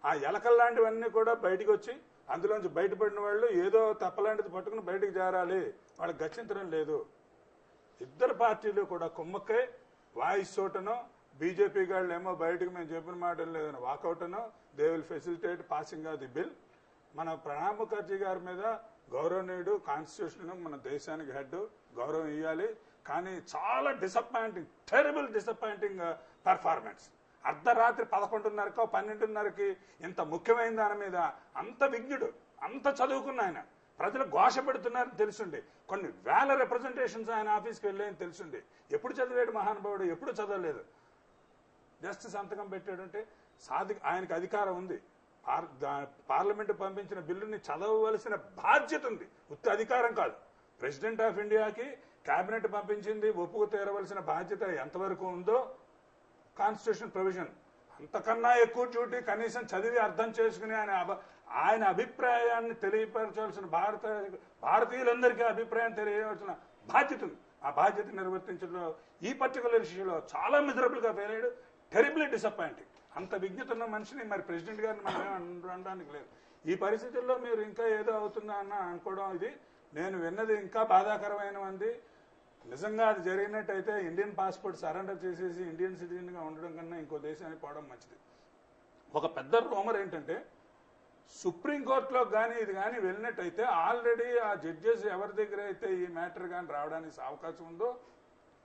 ఆ ఎలకల్ లాంటివన్నీ కూడా బయటకు వచ్చి అందులోంచి బయటపడిన వాళ్ళు ఏదో తప్పలాంటిది పట్టుకుని బయటకు చేరాలి. వాళ్ళకి గత్యంతరం లేదు. ఇద్దరు పార్టీలు కూడా కుమ్మక్కై వాయిస్ చోటనో, బీజేపీ గాళ్ళు ఏమో బయటకు మేము చెప్పిన మాటలు లేదని వాకౌట్ అనో, they will facilitate passing of the bill. మన ప్రణబ్ ముఖర్జీ గారి మీద గౌరవనీయుడు, కాన్స్టిట్యూషన్ మన దేశానికి హెడ్, గౌరవం ఇవ్వాలి. కానీ చాలా డిసప్పాయింటింగ్, టెరిబుల్ డిసప్పాయింటింగ్ పెర్ఫార్మెన్స్. అర్ధరాత్రి 11:30కో 12:30కి ఇంత ముఖ్యమైన దాని మీద అంత విజ్ఞుడు, అంత చదువుకున్న ఆయన ప్రజలు ఘోష పెడుతున్నారని తెలుసుండి, కొన్ని వేల రిప్రజెంటేషన్స్ ఆయన ఆఫీస్కి వెళ్ళాయని తెలుసుండి, ఎప్పుడు చదివాడు మహానుభావుడు? ఎప్పుడు చదవలేదు. జస్ట్ సంతకం పెట్టాడంటే ఆయనకు అధికారం ఉంది. పార్లమెంటు పంపించిన బిల్లుని చదవవలసిన బాధ్యత ఉంది, ఉత్త అధికారం కాదు. ప్రెసిడెంట్ ఆఫ్ ఇండియాకి కేబినెట్ పంపించింది, ఒప్పుకు తీరవలసిన బాధ్యత ఎంతవరకు ఉందో కాన్స్టిట్యూషన్ ప్రొవిజన్. అంతకన్నా ఎక్కువ డ్యూటీ కనీసం చదివి అర్థం చేసుకుని ఆయన అభిప్రాయాన్ని తెలియపరచాల్సిన భారతీయులందరికీ అభిప్రాయం తెలియవలసిన బాధ్యత ఉంది. ఆ బాధ్యత నిర్వర్తించడంలో ఈ పర్టికులర్ ఇష్యూలో చాలా మిజరబుల్ గా ఫెయిల్ అయ్యాడు. Terribly disappointing. అంత విజ్ఞత ఉన్న మనిషిని మరి ప్రెసిడెంట్ గారిని మనం అనడానికి లేదు. ఈ పరిస్థితుల్లో మీరు ఇంకా ఏదో అవుతుందా అన్న అనుకోవడం, ఇది నేను విన్నది ఇంకా బాధాకరమైనది. నిజంగా అది జరిగినట్టయితే ఇండియన్ పాస్పోర్ట్ సరెండర్ చేసేసి ఇండియన్ సిటిజన్ గా ఉండడం కన్నా ఇంకో దేశానికి పోవడం మంచిది. ఒక పెద్ద రూమర్ ఏంటంటే, సుప్రీంకోర్టులో కానీ ఇది కానీ వెళ్ళినట్టయితే ఆల్రెడీ ఆ జడ్జెస్ ఎవరి దగ్గర అయితే ఈ మ్యాటర్ కానీ రావడానికి అవకాశం ఉందో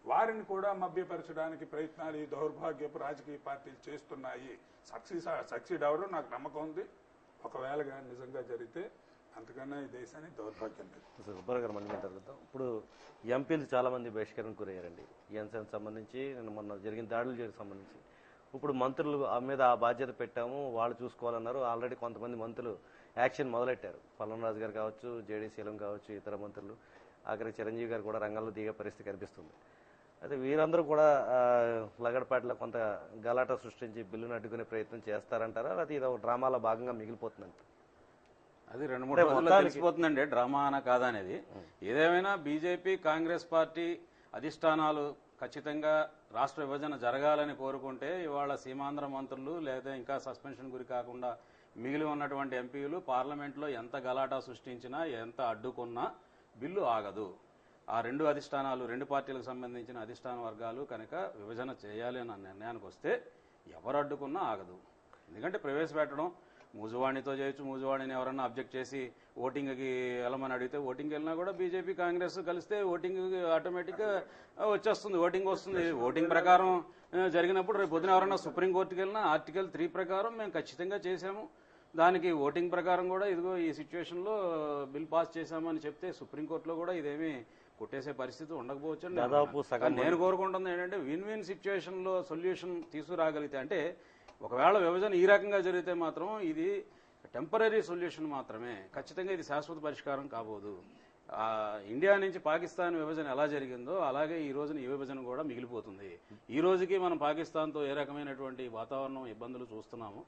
వారిని కూడా మభ్యపరచడానికి ప్రయత్నాలు ఈ దౌర్భాగ్యపు రాజకీయ పార్టీలు చేస్తున్నాయి. సక్సీడ్ అవడం నాకు నమ్మకం ఉంది. ఒకవేళ కానీ నిజంగా జరిగితే అంతకన్నా ఈ దేశాన్ని దౌర్భాగ్యం లేదు. సుబ్బారావు గారు మళ్ళీ జరుగుతాం. ఇప్పుడు ఎంపీలు చాలా మంది బహిష్కరణకు గురయ్యారండి. ఈఎన్సీకి సంబంధించి మొన్న జరిగిన దాడులకు సంబంధించి ఇప్పుడు మంత్రులు మీద ఆ బాధ్యత పెట్టాము, వాళ్ళు చూసుకోవాలన్నారు. ఆల్రెడీ కొంతమంది మంత్రులు యాక్షన్ మొదలెట్టారు. పల్లంరాజు గారు కావచ్చు, జేడీ శీలం కావచ్చు, ఇతర మంత్రులు, ఆఖరికి చిరంజీవి గారు కూడా రంగంలో దిగే పరిస్థితి కనిపిస్తుంది. అయితే వీరందరూ కూడా లగడపాటిలో కొంత గలాట సృష్టించి బిల్లును అడ్డుకునే ప్రయత్నం చేస్తారంటారా, లేకపోతే ఇది ఒక డ్రామాలో భాగంగా మిగిలిపోతుందంట? అది 2-3 రోజుల్లో తెలిసిపోతుందండి డ్రామా అనా కాదా అనేది. ఏదేమైనా బీజేపీ, కాంగ్రెస్ పార్టీ అధిష్టానాలు ఖచ్చితంగా రాష్ట్ర విభజన జరగాలని కోరుకుంటే ఇవాళ సీమాంధ్ర మంత్రులు లేదా ఇంకా సస్పెన్షన్ గురి కాకుండా మిగిలి ఉన్నటువంటి ఎంపీలు పార్లమెంట్లో ఎంత గలాటా సృష్టించినా, ఎంత అడ్డుకున్నా బిల్లు ఆగదు. ఆ రెండు అధిష్టానాలు, రెండు పార్టీలకు సంబంధించిన అధిష్టాన వర్గాలు కనుక విభజన చేయాలి అన్న నిర్ణయానికి వస్తే ఎవరు అడ్డుకున్నా ఆగదు. ఎందుకంటే ప్రవేశపెట్టడం మూజువాణితో చేయొచ్చు. మూజువాణిని ఎవరన్నా అబ్జెక్ట్ చేసి ఓటింగ్కి వెళ్ళమని అడిగితే ఓటింగ్కి వెళ్ళినా కూడా బీజేపీ, కాంగ్రెస్ కలిస్తే ఓటింగ్ ఆటోమేటిక్గా వచ్చేస్తుంది, ఓటింగ్ వస్తుంది. ఓటింగ్ ప్రకారం జరిగినప్పుడు రేపు పొద్దున ఎవరన్నా సుప్రీంకోర్టుకి వెళ్ళినా ఆర్టికల్ 3 ప్రకారం మేము ఖచ్చితంగా చేశాము, దానికి ఓటింగ్ ప్రకారం కూడా ఇదిగో ఈ సిచ్యువేషన్లో బిల్ పాస్ చేశామని చెప్తే సుప్రీంకోర్టులో కూడా ఇదేమీ కొట్టేసే పరిస్థితి ఉండకపోవచ్చు. దాదాపు సగం నేను కోరుకుంటుంది ఏంటంటే విన్ విన్ సిచ్యువేషన్లో సొల్యూషన్ తీసుకురాగలిగితే, అంటే ఒకవేళ విభజన ఈ రకంగా జరిగితే మాత్రం ఇది టెంపరీ సొల్యూషన్ మాత్రమే, ఖచ్చితంగా ఇది శాశ్వత పరిష్కారం కాబోదు. ఇండియా నుంచి పాకిస్తాన్ విభజన ఎలా జరిగిందో అలాగే ఈ రోజున ఈ విభజన కూడా మిగిలిపోతుంది. ఈ రోజుకి మనం పాకిస్తాన్తో ఏ రకమైనటువంటి వాతావరణం, ఇబ్బందులు చూస్తున్నాము.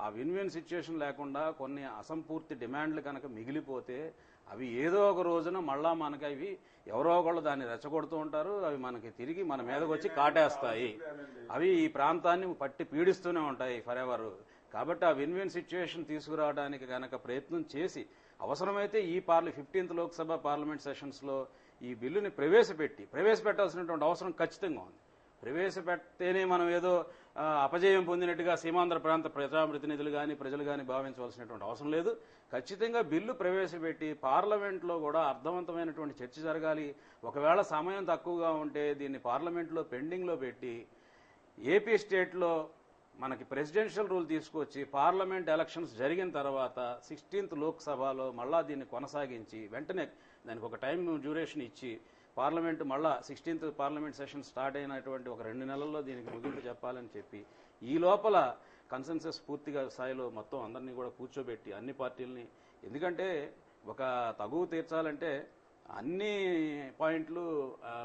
ఆ విన్ విన్ సిచ్యువేషన్ లేకుండా కొన్ని అసంపూర్తి డిమాండ్లు కనుక మిగిలిపోతే అవి ఏదో ఒక రోజున మళ్ళా మనకి అవి ఎవరో ఒకళ్ళు దాన్ని రెచ్చగొడుతూ ఉంటారు. అవి మనకి తిరిగి మన మీదకి వచ్చి కాటేస్తాయి. అవి ఈ ప్రాంతాన్ని పట్టి పీడిస్తూనే ఉంటాయి ఫర్ ఎవర్. కాబట్టి ఆ విన్ విన్ సిచ్యువేషన్ తీసుకురావడానికి కనుక ప్రయత్నం చేసి అవసరమైతే ఈ 15th లోక్సభ పార్లమెంట్ సెషన్స్లో ఈ బిల్లుని ప్రవేశపెట్టాల్సినటువంటి అవసరం ఖచ్చితంగా ఉంది. ప్రవేశపెడితేనే మనం ఏదో అపజయం పొందినట్టుగా సీమాంధ్ర ప్రాంత ప్రజాప్రతినిధులు కానీ ప్రజలు కానీ భావించవలసినటువంటి అవసరం లేదు. ఖచ్చితంగా బిల్లు ప్రవేశపెట్టి పార్లమెంట్లో కూడా అర్థవంతమైనటువంటి చర్చ జరగాలి. ఒకవేళ సమయం తక్కువగా ఉంటే దీన్ని పార్లమెంట్లో పెండింగ్లో పెట్టి ఏపీ స్టేట్లో మనకి ప్రెసిడెన్షియల్ రూల్ తీసుకొచ్చి పార్లమెంట్ ఎలక్షన్స్ జరిగిన తర్వాత 16th లోక్సభలో మళ్ళా దీన్ని కొనసాగించి వెంటనే దానికి ఒక టైం డ్యూరేషన్ ఇచ్చి పార్లమెంటు మళ్ళా 16th పార్లమెంట్ సెషన్ స్టార్ట్ అయినటువంటి ఒక 2 నెలల్లో దీనికి ముగింపు చెప్పాలని చెప్పి ఈ లోపల కన్సెన్సస్ పూర్తిగా స్థాయిలో మొత్తం అందరినీ కూడా కూర్చోబెట్టి అన్ని పార్టీలని, ఎందుకంటే ఒక తగువ తీర్చాలంటే అన్ని పాయింట్లు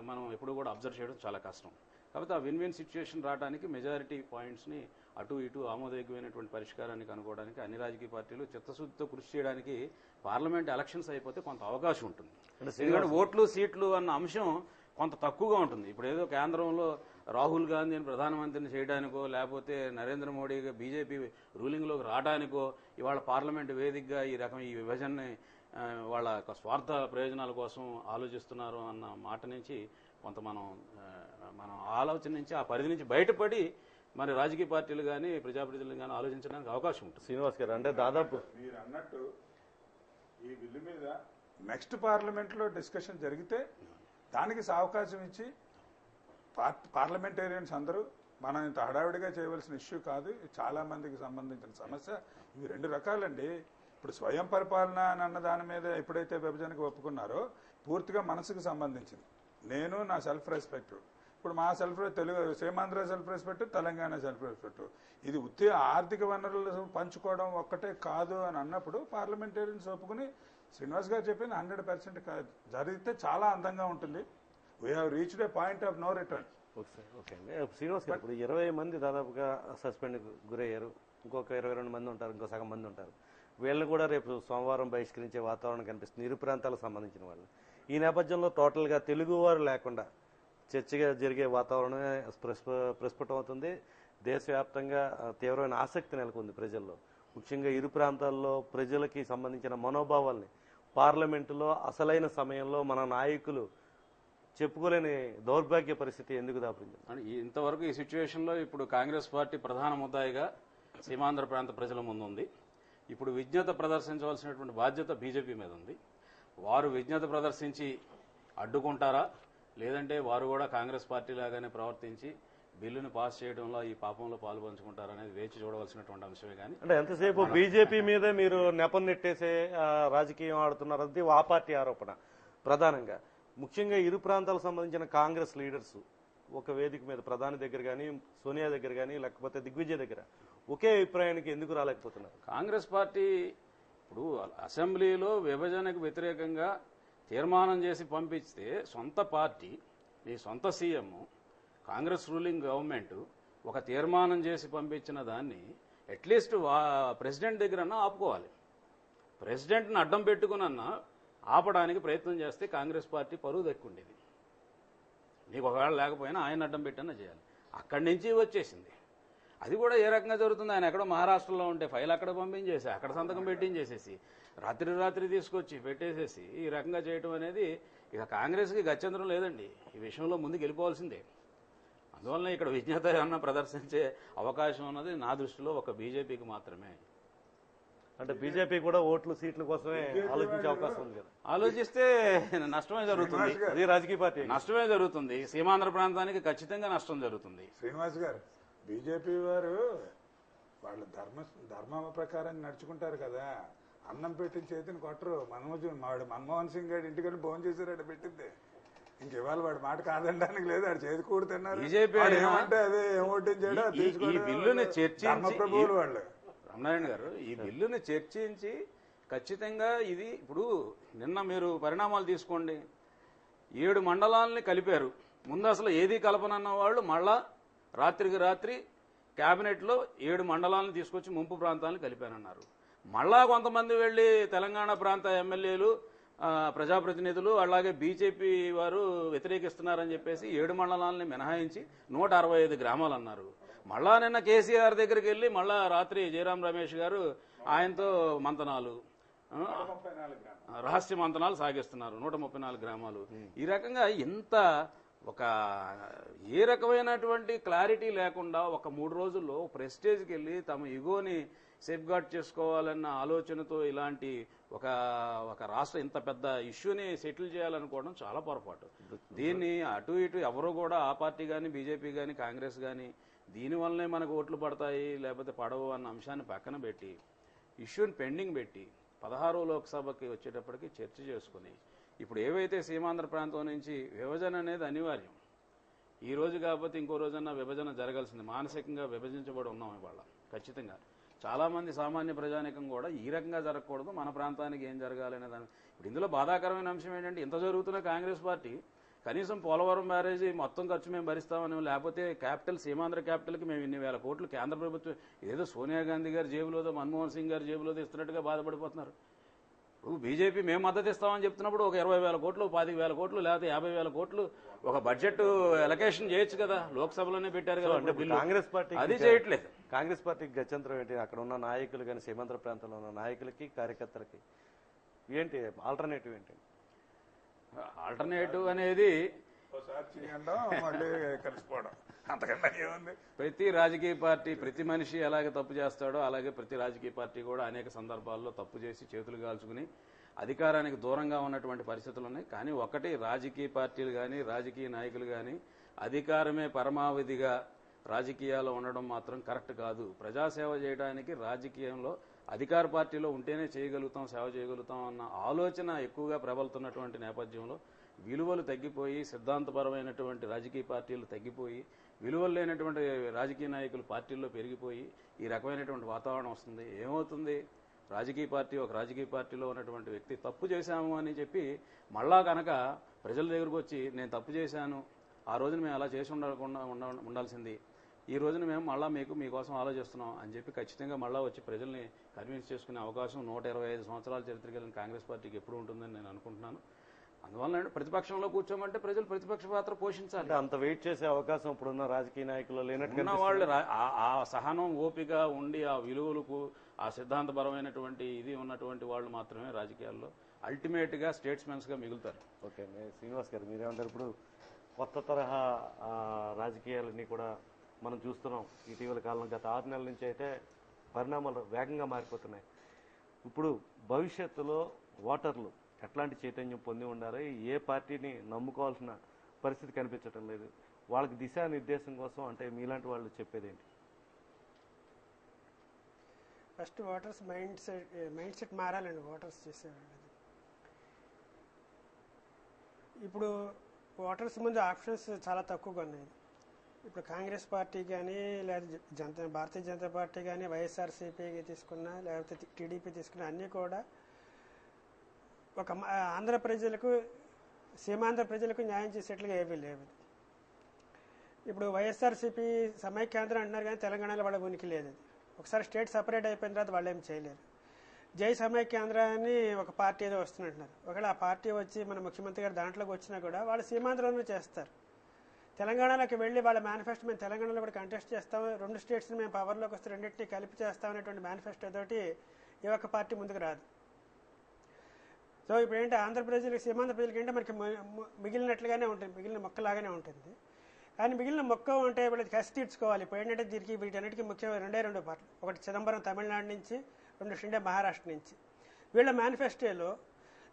మనం ఎప్పుడు కూడా అబ్జర్వ్ చేయడం చాలా కష్టం. కాబట్టి ఆ విన్ విన్ సిచ్యువేషన్ రావడానికి మెజారిటీ పాయింట్స్ని అటు ఇటు ఆమోదయోగ్యమైనటువంటి పరిష్కారాన్ని కనుక్కోవడానికి అన్ని రాజకీయ పార్టీలు చిత్తశుద్ధితో కృషి చేయడానికి పార్లమెంట్ ఎలక్షన్స్ అయిపోతే కొంత అవకాశం ఉంటుంది. ఎందుకంటే ఓట్లు సీట్లు అన్న అంశం కొంత తక్కువగా ఉంటుంది. ఇప్పుడు ఏదో కేంద్రంలో రాహుల్ గాంధీని ప్రధానమంత్రిని చేయడానికో లేకపోతే నరేంద్ర మోడీ బీజేపీ రూలింగ్లోకి రావడానికో ఇవాళ పార్లమెంటు వేదికగా ఈ రకం ఈ విభజనని వాళ్ళ స్వార్థ ప్రయోజనాల కోసం ఆలోచిస్తున్నారు అన్న మాట నుంచి కొంత మనం ఆలోచన నుంచి ఆ పరిధి నుంచి బయటపడి మరి రాజకీయ పార్టీలు కానీ ప్రజాప్రతినిధులు కానీ ఆలోచించడానికి అవకాశం ఉంటుంది. శ్రీనివాస్ గారు, అంటే దాదాపు మీరు అన్నట్టు ఈ బిల్లు మీద నెక్స్ట్ పార్లమెంట్లో డిస్కషన్ జరిగితే దానికి అవకాశం ఇచ్చి పార్లమెంటేరియన్స్ అందరూ మనం ఇంత హడావిడిగా చేయవలసిన ఇష్యూ కాదు, చాలా మందికి సంబంధించిన సమస్య. ఇవి రెండు రకాలండి. ఇప్పుడు స్వయం పరిపాలన అని అన్న దాని మీద ఎప్పుడైతే విభజనకు ఒప్పుకున్నారో పూర్తిగా మనసుకు సంబంధించింది. నేను నా సెల్ఫ్ రెస్పెక్ట్, ఇప్పుడు మా Telugu Seemandhra self respect, Telangana self respect, ఇది ఉత్తి ఆర్థిక వనరులు పంచుకోవడం ఒక్కటే కాదు అని అన్నప్పుడు పార్లమెంటేరియన్స్ ఒప్పుకుని శ్రీనివాస్ గారు చెప్పింది 100% జరిగితే చాలా అందంగా ఉంటుంది. We have reached a point of no return. Okay అండి. శ్రీనివాస్ గారు, ఇప్పుడు 20 మంది దాదాపుగా సస్పెండ్ గురయ్యారు, ఇంకొక 22 మంది ఉంటారు, ఇంకో సగం మంది ఉంటారు. వీళ్ళని కూడా రేపు సోమవారం బహిష్కరించే వాతావరణం కనిపిస్తుంది, ఇరు ప్రాంతాలకు సంబంధించిన వాళ్ళు. ఈ నేపథ్యంలో టోటల్గా తెలుగువారు లేకుండా చర్చగా జరిగే వాతావరణమే ప్రస్ఫుటం అవుతుంది. దేశవ్యాప్తంగా తీవ్రమైన ఆసక్తి నెలకొంది ప్రజల్లో. ముఖ్యంగా ఇరు ప్రాంతాల్లో ప్రజలకి సంబంధించిన మనోభావాల్ని పార్లమెంటులో అసలైన సమయంలో మన నాయకులు చెప్పుకోలేని దౌర్భాగ్య పరిస్థితి ఎందుకు దాపురింది? ఇంతవరకు ఈ సిచ్యువేషన్లో ఇప్పుడు కాంగ్రెస్ పార్టీ ప్రధాన ముద్దాయిగా సీమాంధ్ర ప్రాంత ప్రజల ముందు ఉంది. ఇప్పుడు విజ్ఞత ప్రదర్శించవలసినటువంటి బాధ్యత బీజేపీ మీద ఉంది. వారు విజ్ఞత ప్రదర్శించి అడ్డుకుంటారా, లేదంటే వారు కూడా కాంగ్రెస్ పార్టీ లాగానే ప్రవర్తించి బిల్లును పాస్ చేయడంలో ఈ పాపంలో పాల్పంచుకుంటారనేది వేచి చూడవలసినటువంటి అంశమే. కానీ అంటే ఎంతసేపు బీజేపీ మీదే మీరు నెపం నెట్టేసే రాజకీయం ఆడుతున్నారది ఆ పార్టీ ఆరోపణ ప్రధానంగా. ముఖ్యంగా ఇరు ప్రాంతాలకు సంబంధించిన కాంగ్రెస్ లీడర్స్ ఒక వేదిక మీద ప్రధాని దగ్గర కానీ, సోనియా దగ్గర కానీ, లేకపోతే దిగ్విజయ్ దగ్గర ఒకే అభిప్రాయానికి ఎందుకు రాలేకపోతున్నారు? కాంగ్రెస్ పార్టీ ఇప్పుడు అసెంబ్లీలో విభజనకు వ్యతిరేకంగా తీర్మానం చేసి పంపిస్తే సొంత పార్టీ, మీ సొంత సీఎం, కాంగ్రెస్ రూలింగ్ గవర్నమెంట్ ఒక తీర్మానం చేసి పంపించిన దాన్ని అట్లీస్ట్ ప్రెసిడెంట్ దగ్గరన్నా ఆపుకోవాలి. ప్రెసిడెంట్ని అడ్డం పెట్టుకునన్నా ఆపడానికి ప్రయత్నం చేస్తే కాంగ్రెస్ పార్టీ పరువు దక్కుండేది. నీకు ఒకవేళ లేకపోయినా ఆయన అడ్డం పెట్టన్నా చేయాలి. అక్కడి నుంచి వచ్చేసింది. అది కూడా ఏ రకంగా జరుగుతుంది? ఆయన ఎక్కడో మహారాష్ట్రలో ఉంటే ఫైల్ అక్కడ పంపించేసి అక్కడ సంతకం పెట్టించేసేసి రాత్రి తీసుకొచ్చి పెట్టేసేసి ఈ రకంగా చేయటం అనేది ఇక కాంగ్రెస్కి గత్యంతరం లేదండి. ఈ విషయంలో ముందుకు వెళ్ళిపోవాల్సిందే. అందువల్ల ఇక్కడ విజ్ఞత ఏమన్నా ప్రదర్శించే అవకాశం ఉన్నది నా దృష్టిలో ఒక బీజేపీకి మాత్రమే. అంటే బీజేపీ కూడా ఓట్లు సీట్ల కోసమే ఆలోచించే అవకాశం ఉంది కదా? ఆలోచిస్తే నష్టమే జరుగుతుంది. అది రాజకీయ పార్టీ నష్టమే జరుగుతుంది. సీమాంధ్ర ప్రాంతానికి ఖచ్చితంగా నష్టం జరుగుతుంది. శ్రీనివాస్ గారు, బీజేపీ వారు వాళ్ళ ధర్మం ప్రకారం నడుచుకుంటారు కదా. అన్నం పెట్టిన చేతిని కొట్టరు. వాడు మన్మోహన్ సింగ్ గారి ఇంటికని భోజనం చేశారు పెట్టింది. ఇంక ఇవాళ వాడి మాట కాదనడానికి లేదు. వాడు చేతి కూడి తిన్నారు. బీజేపీ ఏమంటే అదే ఏమోటించాడు ఈ బిల్లుని చర్చించి ప్రభువులు వాళ్ళు. రామనారాయణ గారు, ఈ బిల్లుని చర్చించి ఖచ్చితంగా ఇది ఇప్పుడు నిన్న మీరు పరిణామాలు తీసుకోండి. 7 మండలాలని కలిపారు. ముందు అసలు ఏది కలపనన్న వాళ్ళు మళ్ళా రాత్రికి రాత్రి కేబినెట్లో 7 మండలాలను తీసుకొచ్చి ముంపు ప్రాంతాలను కలిపానన్నారు. మళ్ళా కొంతమంది వెళ్లి తెలంగాణ ప్రాంత ఎమ్మెల్యేలు, ప్రజాప్రతినిధులు, అలాగే బీజేపీ వారు వ్యతిరేకిస్తున్నారని చెప్పేసి 7 మండలాలని మినహాయించి 165 గ్రామాలు అన్నారు. మళ్ళా నిన్న కేసీఆర్ దగ్గరికి వెళ్ళి మళ్ళా రాత్రి జయరాం రమేష్ గారు ఆయనతో మంతనాలు, రహస్య మంతనాలు సాగిస్తున్నారు. 134 గ్రామాలు. ఈ రకంగా ఇంత ఏ రకమైనటువంటి క్లారిటీ లేకుండా ఒక 3 రోజుల్లో ప్రెస్టేజ్కి వెళ్ళి తమ ఇగోని సేఫ్ గార్డ్ చేసుకోవాలన్న ఆలోచనతో ఇలాంటి ఒక రాష్ట్ర ఇంత పెద్ద ఇష్యూని సెటిల్ చేయాలనుకోవడం చాలా పొరపాటు. దీన్ని అటు ఇటు ఎవరు కూడా, ఆ పార్టీ కానీ, బీజేపీ కానీ, కాంగ్రెస్ కానీ, దీనివల్లనే మనకు ఓట్లు పడతాయి లేకపోతే పడవు అన్న అంశాన్ని పక్కన పెట్టి ఇష్యూని పెండింగ్ పెట్టి 16వ లోక్సభకి వచ్చేటప్పటికి చర్చ చేసుకుని ఇప్పుడు ఏవైతే సీమాంధ్ర ప్రాంతం నుంచి విభజన అనేది అనివార్యం. ఈ రోజు కాకపోతే ఇంకో రోజన్నా విభజన జరగాల్సింది. మానసికంగా విభజించబడి ఉన్నాం ఇవాళ ఖచ్చితంగా. చాలామంది సామాన్య ప్రజానికం కూడా ఈ రకంగా జరగకూడదు, మన ప్రాంతానికి ఏం జరగాలనే దాన్ని. ఇప్పుడు ఇందులో బాధాకరమైన అంశం ఏంటంటే ఇంత జరుగుతున్న కాంగ్రెస్ పార్టీ కనీసం పోలవరం బ్యారేజీ మొత్తం ఖర్చు మేము భరిస్తామని, లేకపోతే క్యాపిటల్ సీమాంధ్ర క్యాపిటల్కి మేము ఇన్ని వేల కోట్లు కేంద్ర ప్రభుత్వం ఏదో సోనియా గాంధీ గారి జేబులోదో మన్మోహన్ సింగ్ గారి జేబులోదో ఇస్తున్నట్టుగా బాధపడిపోతున్నారు. ఇప్పుడు బీజేపీ మేము మద్దతు ఇస్తామని చెప్తున్నప్పుడు ఒక 20,000 కోట్లు, 25,000 కోట్లు, లేకపోతే 50,000 కోట్లు ఒక బడ్జెట్ ఎలకేషన్ చేయొచ్చు కదా. లోక్సభలోనే పెట్టారు కదా. కాంగ్రెస్ పార్టీ అది చేయట్లేదు. కాంగ్రెస్ పార్టీకి గత్యంతరం ఏంటి? అక్కడ ఉన్న నాయకులు కానీ, సీమాంధ్ర ప్రాంతంలో ఉన్న నాయకులకి, కార్యకర్తలకి ఏంటి ఆల్టర్నేటివ్ ఏంటి? ఆల్టర్నేటివ్ అనేది మళ్ళీ కలిసిపోవడం, అంతకన్నా ఏముంది? ప్రతి రాజకీయ పార్టీ, ప్రతి మనిషి ఎలాగ తప్పు చేస్తాడో అలాగే ప్రతి రాజకీయ పార్టీ కూడా అనేక సందర్భాల్లో తప్పు చేసి చేతులు కాల్చుకుని అధికారానికి దూరంగా ఉన్నటువంటి పరిస్థితులు ఉన్నాయి. కానీ ఒకటి, రాజకీయ పార్టీలు కానీ రాజకీయ నాయకులు కానీ అధికారమే పరమావధిగా రాజకీయాల్లో ఉండడం మాత్రం కరెక్ట్ కాదు. ప్రజాసేవ చేయడానికి రాజకీయంలో అధికార పార్టీలో ఉంటేనే చేయగలుగుతాం, సేవ చేయగలుగుతాం అన్న ఆలోచన ఎక్కువగా ప్రబలుతున్నటువంటి నేపథ్యంలో విలువలు తగ్గిపోయి, సిద్ధాంతపరమైనటువంటి రాజకీయ పార్టీలు తగ్గిపోయి, విలువలు లేనటువంటి రాజకీయ నాయకులు పార్టీల్లో పెరిగిపోయి ఈ రకమైనటువంటి వాతావరణం వస్తుంది. ఏమవుతుంది, రాజకీయ పార్టీ, ఒక రాజకీయ పార్టీలో ఉన్నటువంటి వ్యక్తి తప్పు చేశాము అని చెప్పి మళ్ళా కనుక ప్రజల దగ్గరకు వచ్చి నేను తప్పు చేశాను, ఆ రోజున మేము అలా చేసి ఉండాల్సింది, ఈ రోజున మేము మళ్ళా మీకోసం ఆలోచిస్తున్నాం అని చెప్పి ఖచ్చితంగా మళ్ళా వచ్చి ప్రజల్ని కన్విన్స్ చేసుకునే అవకాశం 125 సంవత్సరాల చరిత్ర కలిగిన కాంగ్రెస్ పార్టీకి ఎప్పుడు ఉంటుందని నేను అనుకుంటున్నాను. అందువల్ల ప్రతిపక్షంలో కూర్చోమంటే ప్రజలు ప్రతిపక్ష పాత్ర పోషించాలి. అంటే అంత వెయిట్ చేసే అవకాశం ఇప్పుడున్న రాజకీయ నాయకులు లేనట్టు ఉన్న వాళ్ళు ఆ సహనం, ఓపిక ఉండి ఆ విలువలకు, ఆ సిద్ధాంతపరమైనటువంటి ఇది ఉన్నటువంటి వాళ్ళు మాత్రమే రాజకీయాల్లో అల్టిమేట్ గా స్టేట్స్మెన్స్ గా మిగులుతారు. ఓకే, శ్రీనివాస్ గారు మీరేమంటారు? ఇప్పుడు కొత్త తరహా రాజకీయాలన్నీ కూడా మనం చూస్తున్నాం. ఇటీవల కాలం గత 6 నెలల నుంచి అయితే పరిణామాలు వేగంగా మారిపోతున్నాయి. ఇప్పుడు భవిష్యత్తులో ఓటర్లు ఎట్లాంటి చైతన్యం పొంది ఉండాలి, ఏ పార్టీని నమ్ముకోవాల్సిన పరిస్థితి కనిపించడం లేదు, వాళ్ళకి దిశానిర్దేశం కోసం అంటే మీలాంటి వాళ్ళు చెప్పేది ఏంటి? ఫస్ట్ ఓటర్స్ మైండ్ సెట్ మారాలండి. ఓటర్స్ చేసేవాళ్ళు ఇప్పుడు ఓటర్స్ ముందు ఆప్షన్స్ చాలా తక్కువగా ఉన్నాయి. ఇప్పుడు కాంగ్రెస్ పార్టీ కానీ, లేదా భారతీయ జనతా పార్టీ కానీ, వైఎస్ఆర్సీపీ తీసుకున్నా, లేకపోతే టీడీపీ తీసుకున్నా, అన్నీ కూడా ఒక ఆంధ్ర ప్రజలకు, సీమాంధ్ర ప్రజలకు న్యాయం చేసేట్లుగా ఏమీ లేవు. ఇప్పుడు వైఎస్ఆర్సీపీ సమైక్యాంధ్ర అంటున్నారు కానీ తెలంగాణలో వాళ్ళ ఉనికి లేదు. ఒకసారి స్టేట్ సపరేట్ అయిపోయిన తర్వాత వాళ్ళు ఏం చేయలేరు. జై సమైక్యాంధ్ర అని ఒక పార్టీ ఏదో వస్తున్నట్టున్నారు. ఒకవేళ ఆ పార్టీ వచ్చి మన ముఖ్యమంత్రి గారు దాంట్లోకి వచ్చినా కూడా వాళ్ళు సీమాంధ్రంలో చేస్తారు. తెలంగాణలోకి వెళ్ళి వాళ్ళ మేనిఫెస్టో మేము తెలంగాణలో కూడా కంటెస్ట్ చేస్తాం, 2 స్టేట్స్ని మేము పవర్లోకి వస్తే రెండింటినీ కలిపి చేస్తాం అనేటువంటి మేనిఫెస్టో తోటి ఏ ఒక్క పార్టీ ముందుకు రాదు. సో ఇప్పుడు ఏంటి, ఆంధ్రప్రదేశ్కి, సీమాంధ్ర ప్రజలకి ఏంటంటే మనకి మిగిలినట్లుగానే ఉంటుంది, మిగిలిన మొక్కలాగానే ఉంటుంది. కానీ మిగిలిన మొక్క ఉంటే వీళ్ళకి కసి తీర్చుకోవాలి. ఇప్పుడు ఏంటంటే దీనికి వీటన్నిటికీ ముఖ్యమైన 2 పార్టీలు, ఒకటి చిదంబరం తమిళనాడు నుంచి, 2 షిండే మహారాష్ట్ర నుంచి. వీళ్ళ మేనిఫెస్టోలో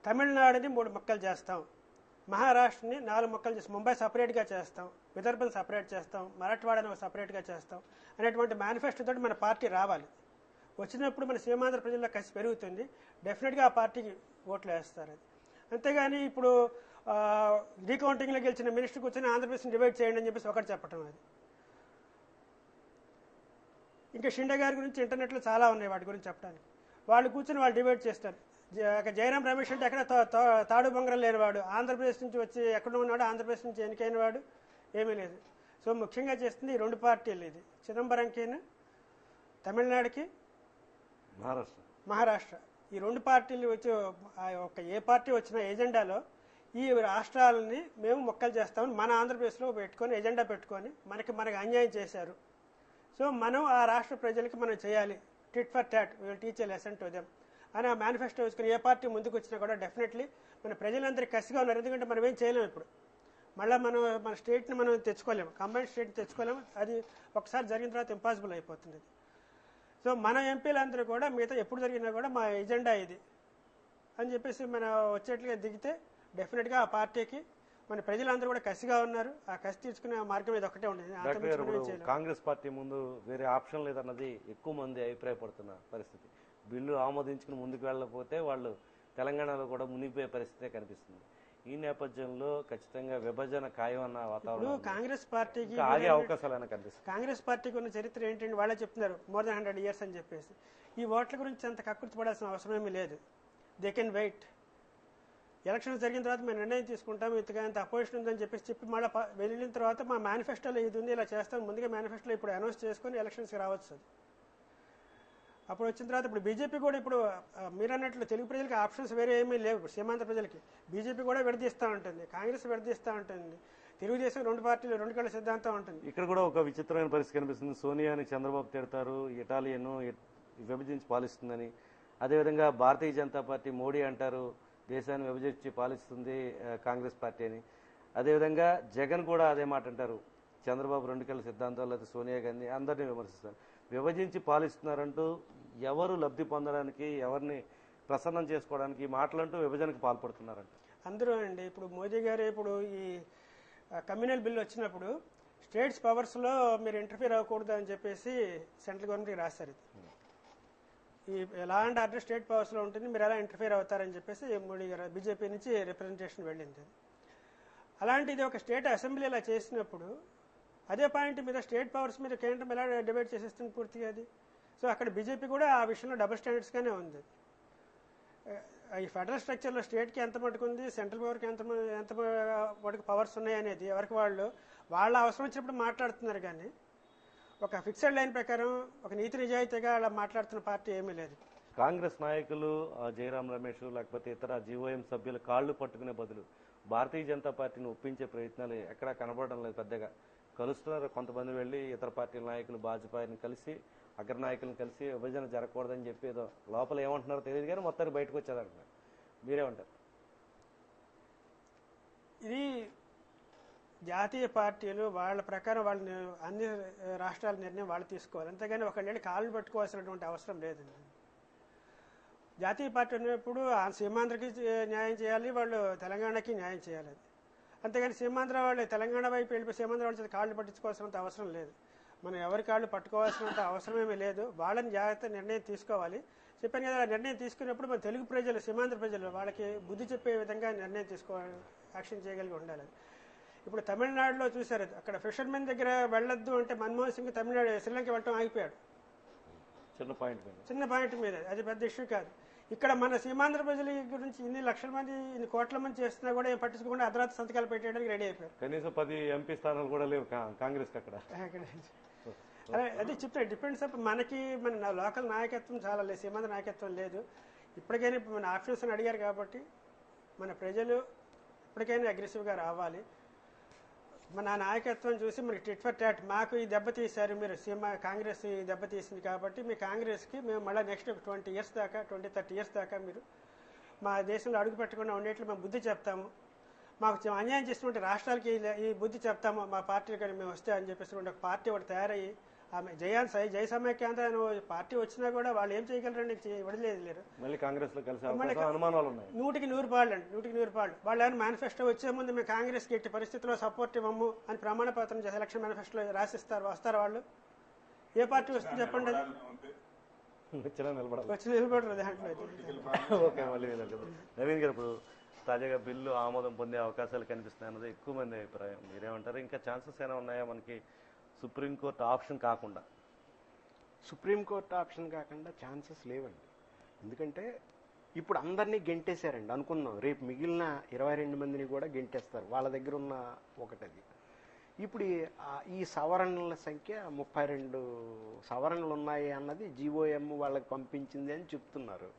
తమిళనాడుని 3 మొక్కలు చేస్తాం, మహారాష్ట్రని 4 మొక్కలు చేస్తాం, ముంబై సపరేట్గా చేస్తాం, విదర్భను సపరేట్ చేస్తాం, మరాఠవాడని సపరేట్గా చేస్తాం అనేటువంటి మేనిఫెస్టో తోటి మన పార్టీ రావాలి. వచ్చినప్పుడు మన సీమాంధ్ర ప్రజల్లో కసి పెరుగుతుంది, డెఫినెట్గా ఆ పార్టీకి ఓట్లు వేస్తారు. అది అంతేగాని ఇప్పుడు రీకౌంటింగ్లో గెలిచిన మినిస్టర్ కూర్చొని ఆంధ్రప్రదేశ్ని డివైడ్ చేయండి అని చెప్పేసి ఒకటి చెప్పడం. అది ఇంకా షిండే గారి గురించి ఇంటర్నెట్లో చాలా ఉన్నాయి వాటి గురించి చెప్పడానికి. వాళ్ళు కూర్చొని వాళ్ళు డివైడ్ చేస్తారు. జయరాం రమేష్ అంటే ఎక్కడ తాడు బొంగరం లేనివాడు, ఆంధ్రప్రదేశ్ నుంచి వచ్చి ఎక్కడ ఉన్నాడు, ఆంధ్రప్రదేశ్ నుంచి ఎన్నికైన వాడు ఏమీ లేదు. సో ముఖ్యంగా చేస్తుంది ఈ 2 పార్టీలు. ఇది చిదంబరంకి తమిళనాడుకి మహారాష్ట్ర, ఈ 2 పార్టీలు వచ్చి ఏ పార్టీ వచ్చిన ఎజెండాలో ఈ రాష్ట్రాలని మేము మొక్కలు చేస్తామని మన ఆంధ్రప్రదేశ్లో పెట్టుకొని ఎజెండా పెట్టుకొని మనకి అన్యాయం చేశారు. సో మనం ఆ రాష్ట్ర ప్రజలకి మనం చేయాలి, tit for tat, we will teach a lesson to them అని ఆ మేనిఫెస్టో వేసుకుని ఏ పార్టీ ముందుకు వచ్చినా కూడా డెఫినెట్లీ మన ప్రజలందరికీ కసిగా ఉన్నారు. ఎందుకంటే మనం ఏం చేయలేము, ఇప్పుడు మళ్ళీ మన స్టేట్ని మనం తెచ్చుకోలేము, కంబైన్డ్ స్టేట్ని తెచ్చుకోలేము. అది ఒకసారి జరిగిన తర్వాత ఇంపాసిబుల్ అయిపోతుంది. సో మన ఎంపీలందరూ కూడా మిగతా ఎప్పుడు జరిగినా కూడా మా ఎజెండా ఇది అని చెప్పేసి మన వచ్చేట్లుగా దిగితే డెఫినెట్గా ఆ పార్టీకి మన ప్రజలందరూ కూడా కసిగా ఉన్నారు. ఆ కసి తీర్చుకునే మార్గం ఇది ఒకటే ఉంటుంది. కాంగ్రెస్ పార్టీ ముందు వేరే ఆప్షన్ లేదన్నది ఎక్కువ మంది అభిప్రాయపడుతున్న పరిస్థితి. బిల్లు ఆమోదించుకుని ముందుకు వెళ్ళకపోతే వాళ్ళు తెలంగాణలో కూడా మునిగిపోయే పరిస్థితే కనిపిస్తుంది. ఈ నేపథ్యంలో ఖచ్చితంగా విభజన ఖాయం అన్న వాతావరణం కాంగ్రెస్ పార్టీకి ఆగే అవకాశాలు కనిపిస్తుంది. కాంగ్రెస్ పార్టీకి ఉన్న చరిత్ర ఏంటంటే వాళ్ళే చెప్తున్నారు మోర్ దాన్ 100 years అని చెప్పేసి. ఈ ఓట్ల గురించి అంత కక్కుర్తి పడాల్సిన అవసరం ఏమీ లేదు. They can wait. ఎలక్షన్స్ జరిగిన తర్వాత మేము నిర్ణయం తీసుకుంటాం, ఇంత అపోజిషన్ ఉందని చెప్పి మళ్ళీ వెళ్ళిన తర్వాత మా మేనిఫెస్టోలో ఇది ఉంది, ఇలా చేస్తాం, ముందుగా మేనిఫెస్టోలో ఇప్పుడు అనౌన్స్ చేసుకుని ఎలక్షన్స్కి రావచ్చు. అది అప్పుడు వచ్చిన తర్వాత ఇప్పుడు బీజేపీ కూడా ఇప్పుడు మీరు అన్నట్లు తెలుగు ప్రజలకి ఆప్షన్స్ వేరే ఏమీ లేవు. ఇప్పుడు సీమాంధ్ర ప్రజలకి బీజేపీ కూడా విడదీస్తూ ఉంటుంది, కాంగ్రెస్ విడదీస్తూ ఉంటుంది, తెలుగుదేశం 2 పార్టీలు 2 కళ్ళ సిద్ధాంతం ఉంటుంది. ఇక్కడ కూడా ఒక విచిత్రమైన పరిస్థితి కనిపిస్తుంది. సోనియాని చంద్రబాబు తిడతారు, ఇటాలియన్ విభజించి పాలిస్తుందని. అదేవిధంగా భారతీయ జనతా పార్టీ మోడీ అంటారు దేశాన్ని విభజించి పాలిస్తుంది కాంగ్రెస్ పార్టీ అని. అదేవిధంగా జగన్ కూడా అదే మాట అంటారు, చంద్రబాబు 2 కళ్ళ సిద్ధాంతాలు, లేదా సోనియా గాంధీ అందరినీ విమర్శిస్తారు. విభజించి పాలిస్తున్నారంటూ ఎవరు లబ్ధి పొందడానికి, ఎవరిని ప్రసన్నం చేసుకోవడానికి ఈ మాటలంటూ విభజనకు పాల్పడుతున్నారంట. అందరూ అండి ఇప్పుడు మోదీ గారు ఇప్పుడు ఈ కమ్యూనల్ బిల్ వచ్చినప్పుడు స్టేట్స్ పవర్స్లో మీరు ఇంటర్ఫియర్ అవ్వకూడదు అని చెప్పేసి సెంట్రల్ గవర్నమెంట్కి రాశారు. ఈ లా అండ్ ఆర్డర్ స్టేట్ పవర్స్లో ఉంటుంది, మీరు ఎలా ఇంటర్ఫియర్ అవుతారని చెప్పేసి మోడీ గారు బీజేపీ నుంచి రిప్రజెంటేషన్ వెళ్ళింది. అలాంటిది ఒక స్టేట్ అసెంబ్లీ ఇలా చేసినప్పుడు అదే పాయింట్ మీద స్టేట్ పవర్స్ మీద కేంద్రం ఎలా డిబేట్ చేసేస్తుంది పూర్తిగా అది. సో అక్కడ బీజేపీ కూడా ఆ విషయంలో డబుల్ స్టాండర్డ్స్గానే ఉంది. ఈ ఫెడరల్ స్ట్రక్చర్లో స్టేట్కి ఎంత మటుకు ఉంది, సెంట్రల్ పవర్కి ఎంత మటుకు పవర్స్ ఉన్నాయి అనేది ఎవరికి వాళ్ళ అవసరం వచ్చినప్పుడు మాట్లాడుతున్నారు. కానీ ఒక ఫిక్స్డ్ లైన్ ప్రకారం ఒక నీతి నిజాయితీగా అలా మాట్లాడుతున్న పార్టీ ఏమీ లేదు. కాంగ్రెస్ నాయకులు జయరాం రమేష్ లేకపోతే ఇతర జీఓఎం సభ్యులు కాళ్లు పట్టుకునే బదులు భారతీయ జనతా పార్టీని ఒప్పించే ప్రయత్నాలు ఎక్కడా కనబడడం లేదు. పెద్దగా కలుస్తున్నారు కొంతమంది, వెళ్ళి ఇతర పార్టీల నాయకులు భాజపాని కలిసి అగ్రనాయకులను కలిసి విభజన జరగకూడదని చెప్పి ఏదో లోపల ఏమంటున్నారో తెలియదు కానీ మొత్తానికి బయటకు వచ్చేదంటున్నారు. మీరేమంటారు? ఇది జాతీయ పార్టీలు వాళ్ళ ప్రకారం వాళ్ళు అన్ని రాష్ట్రాల నిర్ణయం వాళ్ళు తీసుకోవాలి, అంతేగాని ఒకళ్ళని కాళ్ళు పట్టుకోవాల్సినటువంటి అవసరం లేదండి. జాతీయ పార్టీ ఉన్నప్పుడు ఆ సీమాంధ్రకి న్యాయం చేయాలి, వాళ్ళు తెలంగాణకి న్యాయం చేయాలి. అంతేగాని సీమాంధ్ర వాళ్ళు తెలంగాణ వైపు వెళ్ళిపోయి సీమాంధ్ర వాళ్ళ కాళ్ళు పట్టించుకోవాల్సినంత అవసరం లేదు. మనం ఎవరి కాళ్ళు పట్టుకోవాల్సినంత అవసరమేమీ లేదు. వాళ్ళని జాగ్రత్త నిర్ణయం తీసుకోవాలి. చెప్పాను కదా, నిర్ణయం తీసుకున్నప్పుడు మన తెలుగు ప్రజలు, సీమాంధ్ర ప్రజలు వాళ్ళకి బుద్ధి చెప్పే విధంగా నిర్ణయం తీసుకోవాలి, యాక్షన్ చేయగలిగి ఉండాలి. ఇప్పుడు తమిళనాడులో చూశారు, అక్కడ ఫిషర్మెన్ దగ్గర వెళ్ళొద్దు అంటే మన్మోహన్ సింగ్ తమిళనాడు శ్రీలంక వెళ్ళటం ఆగిపోయాడు. చిన్న పాయింట్ మీద, అది పెద్ద ఇష్యూ కాదు. ఇక్కడ మన సీమాంధ్ర ప్రజల గురించి ఇన్ని లక్షల మంది, ఇన్ని కోట్ల మంది చేస్తున్నా కూడా ఏం పట్టించుకోకుండా అర్ధరాత్రి సంతకాలు పెట్టేయడానికి రెడీ అయిపోయారు. కనీసం 10 ఎంపీ స్థానాలు కూడా లేవు కాంగ్రెస్ అక్కడ. అదే చెప్తాను, డిపెండ్స్ అప్ మనకి మన లోకల్ నాయకత్వం చాలా లేదు, సీమాంధ్ర నాయకత్వం లేదు. ఇప్పటికైనా మన ఆప్షన్స్ అని అడిగారు కాబట్టి మన ప్రజలు ఇప్పటికైనా అగ్రెసివ్గా రావాలి. మన నాయకత్వం చూసి మనకి టిట్ ఫర్ టాట్, మాకు ఈ దెబ్బతీశారు మీరు, కాంగ్రెస్ ఈ దెబ్బతీసింది కాబట్టి మీ కాంగ్రెస్కి మేము మళ్ళీ నెక్స్ట్ 20 years దాకా 20-30 years దాకా మీరు మా దేశంలో అడుగు పెట్టకుండా ఉండేట్లు మేము బుద్ధి చెప్తాము, మాకు అన్యాయం చేసినటువంటి రాష్ట్రాలకి ఈ బుద్ధి చెప్తాము మా పార్టీలు కానీ మేము వస్తే అని చెప్పేసి ఒక పార్టీ ఒకటి తయారయ్యి ఆమె జయ సమైక్యాంధ్ర పార్టీ వచ్చినా కూడా వాళ్ళు ఏం చేయగలరండి, వదిలేదు లేరు. మళ్ళీ కాంగ్రెస్ లో కలిసి అనుమానాలు ఉన్నాయి. 100% అండి, 100% వాళ్ళు ఏమైనా మేనిఫెస్టో వచ్చే ముందు మేము కాంగ్రెస్ కి ఎట్టి పరిస్థితుల్లో సపోర్ట్ ఇవ్వము అని ప్రమాణ పత్రం చేసి ఎలక్షన్ మేనిఫెస్టోలో రాసిస్తారు. వస్తారు వాళ్ళు? ఏ పార్టీ వస్తుంది చెప్పండి? వచ్చి నిలబడరు దాంట్లో. ఓకే, మళ్ళీ నవీన్ గారు, ఇప్పుడు తాజాగా బిల్లు ఆమోదం పొందే అవకాశాలు కనిపిస్తున్నాయి అన్నది ఎక్కువ మంది అభిప్రాయం. మీరేమంటారు? ఇంకా ఛాన్సెస్ ఏమైనా ఉన్నాయా మనకి సుప్రీంకోర్టు ఆప్షన్ కాకుండా? సుప్రీంకోర్టు ఆప్షన్ కాకుండా ఛాన్సెస్ లేవండి. ఎందుకంటే ఇప్పుడు అందరినీ గెంటేశారండి అనుకున్నాం, రేపు మిగిలిన 22 మందిని కూడా గెంటేస్తారు. వాళ్ళ దగ్గర ఉన్న ఒకటది. ఇప్పుడు ఈ సవరణల సంఖ్య 32 సవరణలు ఉన్నాయి అన్నది జీఓఎం వాళ్ళకి పంపించింది అని చెప్తున్నారు.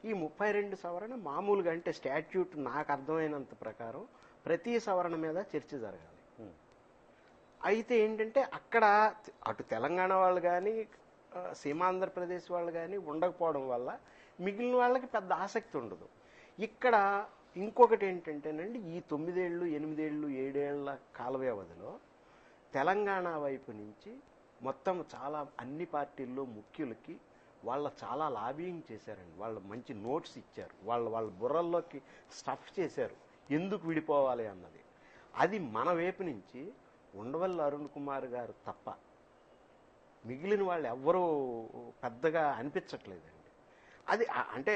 ఈ 32 సవరణ మామూలుగా అంటే స్టాట్యూట్ నాకు అర్థమైనంత ప్రకారం ప్రతి సవరణ మీద చర్చ జరగాలి. అయితే ఏంటంటే అక్కడ అటు తెలంగాణ వాళ్ళు కానీ సీమాంధ్రప్రదేశ్ వాళ్ళు కానీ ఉండకపోవడం వల్ల మిగిలిన వాళ్ళకి పెద్ద ఆసక్తి ఉండదు. ఇక్కడ ఇంకొకటి ఏంటంటేనండి, ఈ 9 ఏళ్ళు 8 ఏళ్ళు 7 ఏళ్ల కాల వ్యవధిలో తెలంగాణ వైపు నుంచి మొత్తం చాలా అన్ని పార్టీల్లో ముఖ్యులకి వాళ్ళ చాలా లాబింగ్ చేశారండి. వాళ్ళు మంచి నోట్స్ ఇచ్చారు, వాళ్ళ బుర్రల్లోకి స్టఫ్ చేశారు ఎందుకు విడిపోవాలి అన్నది. అది మన వైపు నుంచి ఉండవల్లి అరుణ్ కుమార్ గారు తప్ప మిగిలిన వాళ్ళు ఎవ్వరూ పెద్దగా అనిపించట్లేదండి. అది అంటే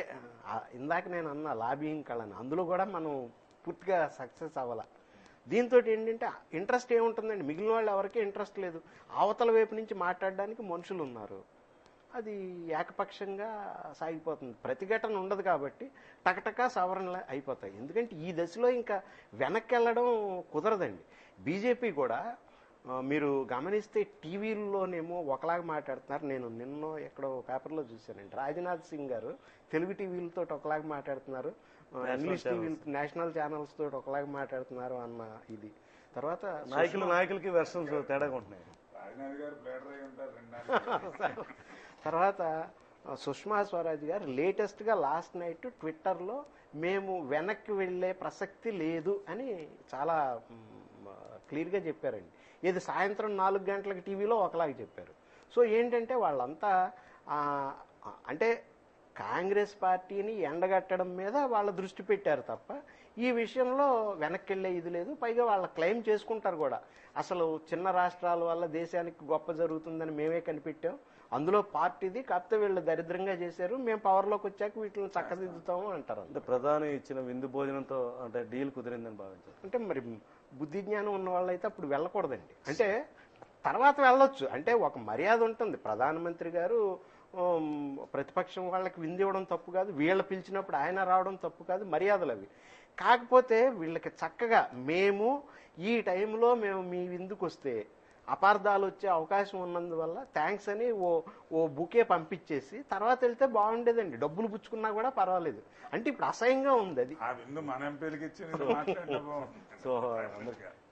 ఇందాక నేను అన్న లాబింగ్ కళని, అందులో కూడా మనం పూర్తిగా సక్సెస్ అవ్వాల. దీంతో ఏంటంటే ఇంట్రెస్ట్ ఏముంటుందండి, మిగిలిన వాళ్ళు ఎవరికీ ఇంట్రెస్ట్ లేదు. అవతల వైపు నుంచి మాట్లాడడానికి మనుషులు ఉన్నారు, అది ఏకపక్షంగా సాగిపోతుంది. ప్రతిఘటన ఉండదు కాబట్టి టకటకా సవరణలు అయిపోతాయి. ఎందుకంటే ఈ దశలో ఇంకా వెనక్కి వెళ్ళడం కుదరదండి. బీజేపీ కూడా మీరు గమనిస్తే టీవీల్లోనేమో ఒకలాగా మాట్లాడుతున్నారు. నేను నిన్న ఎక్కడో పేపర్లో చూశానండి, రాజ్నాథ్ సింగ్ గారు తెలుగు టీవీలతో ఒకలాగా మాట్లాడుతున్నారు, ఇంగ్లీష్ టీవీ నేషనల్ ఛానల్స్ తోటి ఒకలాగా మాట్లాడుతున్నారు అన్న ఇది. తర్వాత నాయకులకి వెర్షన్స్ తేడాగా ఉంటున్నాయి. తర్వాత సుష్మా స్వరాజ్ గారు లేటెస్ట్గా లాస్ట్ నైట్ ట్విట్టర్లో మేము వెనక్కి వెళ్ళే ప్రసక్తి లేదు అని చాలా క్లియర్గా చెప్పారండి. ఇది సాయంత్రం 4 గంటలకు టీవీలో ఒకలాగా చెప్పారు. సో ఏంటంటే వాళ్ళంతా అంటే కాంగ్రెస్ పార్టీని ఎండగట్టడం మీద వాళ్ళ దృష్టి పెట్టారు తప్ప ఈ విషయంలో వెనక్కి వెళ్ళే ఇది లేదు. పైగా వాళ్ళ క్లెయిమ్ చేసుకుంటారు కూడా, అసలు చిన్న రాష్ట్రాల వల్ల దేశానికి గొప్ప జరుగుతుందని మేమే కనిపెట్టాం, అందులో పార్టీది, కాకపోతే వీళ్ళు దరిద్రంగా చేశారు, మేము పవర్లోకి వచ్చాక వీటిని చక్కదిద్దుతాము అంటారు. అంటే ప్రధాని ఇచ్చిన విందు భోజనంతో అంటే డీల్ కుదిరిందని భావించారు. అంటే మరి బుద్ధి జ్ఞానం ఉన్న వాళ్ళైతే అప్పుడు వెళ్ళకూడదండి. అంటే తర్వాత వెళ్ళొచ్చు, అంటే ఒక మర్యాద ఉంటుంది. ప్రధానమంత్రి గారు ప్రతిపక్షం వాళ్ళకి విందు ఇవ్వడం తప్పు కాదు, వీళ్ళు పిలిచినప్పుడు ఆయన రావడం తప్పు కాదు, మర్యాదలు అవి. కాకపోతే వీళ్ళకి చక్కగా మేము ఈ టైంలో మేము మీ విందుకు వస్తే అపార్థాలు వచ్చే అవకాశం ఉన్నందువల్ల థ్యాంక్స్ అని ఓ బుకే పంపించేసి తర్వాత వెళ్తే బాగుండేదండి, డబ్బులు పుచ్చుకున్నా కూడా పర్వాలేదు. అంటే ఇప్పుడు అసహ్యంగా ఉంది అది. ఆ విందు మన ఎంపీలకి ఇచ్చి సో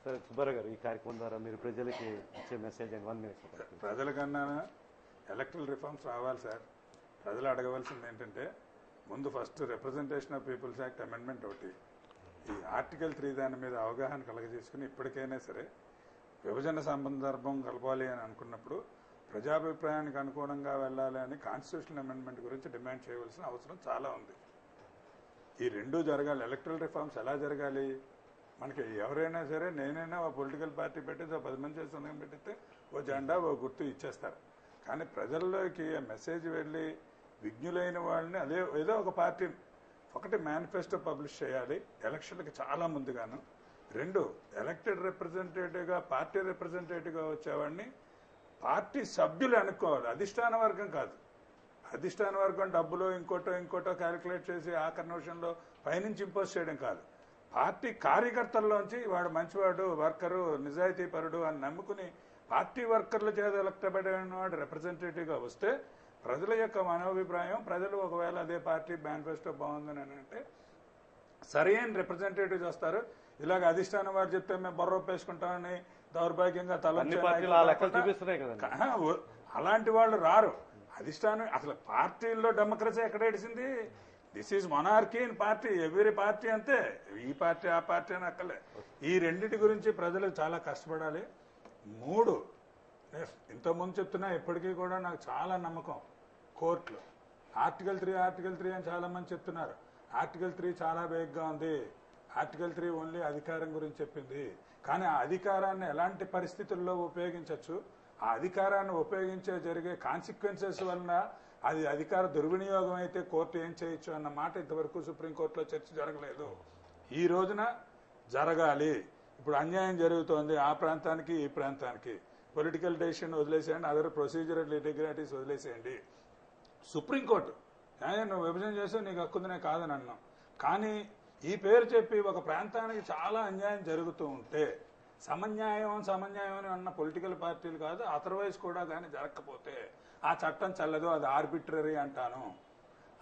సరే సుబ్బారావు గారు, ఈ కార్యక్రమం ద్వారా మీరు ప్రజలకి ఇచ్చే మెసేజ్ 1 minute. ప్రజలకన్నా ఎలక్ట్రల్ రిఫార్మ్స్ రావాలి సార్. ప్రజలు అడగవలసింది ఏంటంటే ముందు first representation of People's act amendment ఒకటి, ఈ ఆర్టికల్ 3 దాని మీద అవగాహన కలగజేసుకుని ఇప్పటికైనా సరే విభజన సందర్భం కలపాలి అని అనుకున్నప్పుడు ప్రజాభిప్రాయానికి అనుగుణంగా వెళ్ళాలి అని కాన్స్టిట్యూషనల్ అమెండ్మెంట్ గురించి డిమాండ్ చేయవలసిన అవసరం చాలా ఉంది. ఈ రెండూ జరగాలి. ఎలక్ట్రల్ రిఫార్మ్స్ ఎలా జరగాలి? మనకి ఎవరైనా సరే, నేనైనా ఓ పొలిటికల్ పార్టీ పెట్టేసి 10 మంది సంఘం పెట్టితే ఓ జెండా ఓ గుర్తు ఇచ్చేస్తారు. కానీ ప్రజల్లోకి మెసేజ్ వెళ్ళి విజ్ఞులైన వాళ్ళని అదే ఏదో ఒక పార్టీ ఒకటి మేనిఫెస్టో పబ్లిష్ చేయాలి ఎలక్షన్లకు చాలా ముందుగాను. 2 ఎలక్టెడ్ రిప్రజెంటేటివ్గా పార్టీ రిప్రజెంటేటివ్గా వచ్చేవాడిని పార్టీ సభ్యులు అనుకోవాలి, అధిష్టాన వర్గం కాదు. అధిష్టాన వర్గం డబ్బులో ఇంకోటో క్యాలిక్యులేట్ చేసి ఆఖరి నిమిషంలో పైనుంచి ఇంపోజ్ చేయడం కాదు. పార్టీ కార్యకర్తల్లోంచి వాడు మంచివాడు, వర్కరు, నిజాయితీ పరుడు అని నమ్ముకుని పార్టీ వర్కర్ల చేత ఎలక్టబడిన వాడు రిప్రజెంటేటివ్గా వస్తే ప్రజల యొక్క మనోభిప్రాయం, ప్రజలు ఒకవేళ అదే పార్టీ మేనిఫెస్టో బాగుందని అంటే సరైన రిప్రజెంటేటివ్స్ వస్తారు. ఇలాగ అధిష్టానం వారు చెప్తే మేము బొర్రొప్పేసుకుంటామని దౌర్భాగ్యంగా అలాంటి వాళ్ళు రారు. అధిష్టానం అసలు పార్టీల్లో డెమోక్రసీ ఎక్కడ ఏడిసింది? This is monarchy in party, ఎవరి పార్టీ అంతే, ఈ పార్టీ ఆ పార్టీ అని అక్కలే. ఈ రెండింటి గురించి ప్రజలు చాలా కష్టపడాలి. 3 ఇంతకుముందు చెప్తున్నా, ఇప్పటికీ కూడా నాకు చాలా నమ్మకం కోర్టులో ఆర్టికల్ 3 అని చాలా మంది చెప్తున్నారు. ఆర్టికల్ 3 చాలా వేగ్గా ఉంది. ఆర్టికల్ 3 ఓన్లీ అధికారం గురించి చెప్పింది. కానీ ఆ అధికారాన్ని ఎలాంటి పరిస్థితుల్లో ఉపయోగించవచ్చు, ఆ అధికారాన్ని ఉపయోగించే జరిగే కాన్సిక్వెన్సెస్ వలన అది అధికార దుర్వినియోగం అయితే కోర్టు ఏం చేయొచ్చు అన్న మాట ఇంతవరకు సుప్రీంకోర్టులో చర్చ జరగలేదు. ఈ రోజున జరగాలి. ఇప్పుడు అన్యాయం జరుగుతోంది ఆ ప్రాంతానికి ఈ ప్రాంతానికి, పొలిటికల్ డెసిషన్ వదిలేసేయండి, అదర్ ప్రొసీజరల్ ఇర్రెగ్యులారిటీస్ వదిలేసేయండి. సుప్రీంకోర్టు నువ్వు విభజన చేస్తే నీకు హక్కుందనే కాదని అన్నాం. కానీ ఈ పేరు చెప్పి ఒక ప్రాంతానికి చాలా అన్యాయం జరుగుతూ ఉంటే సమన్యాయం అని అన్న పొలిటికల్ పార్టీలు కాదు, అదర్వైజ్ కూడా కానీ జరగకపోతే ఆ చట్టం చెల్లదు, అది ఆర్బిట్రరీ అంటాను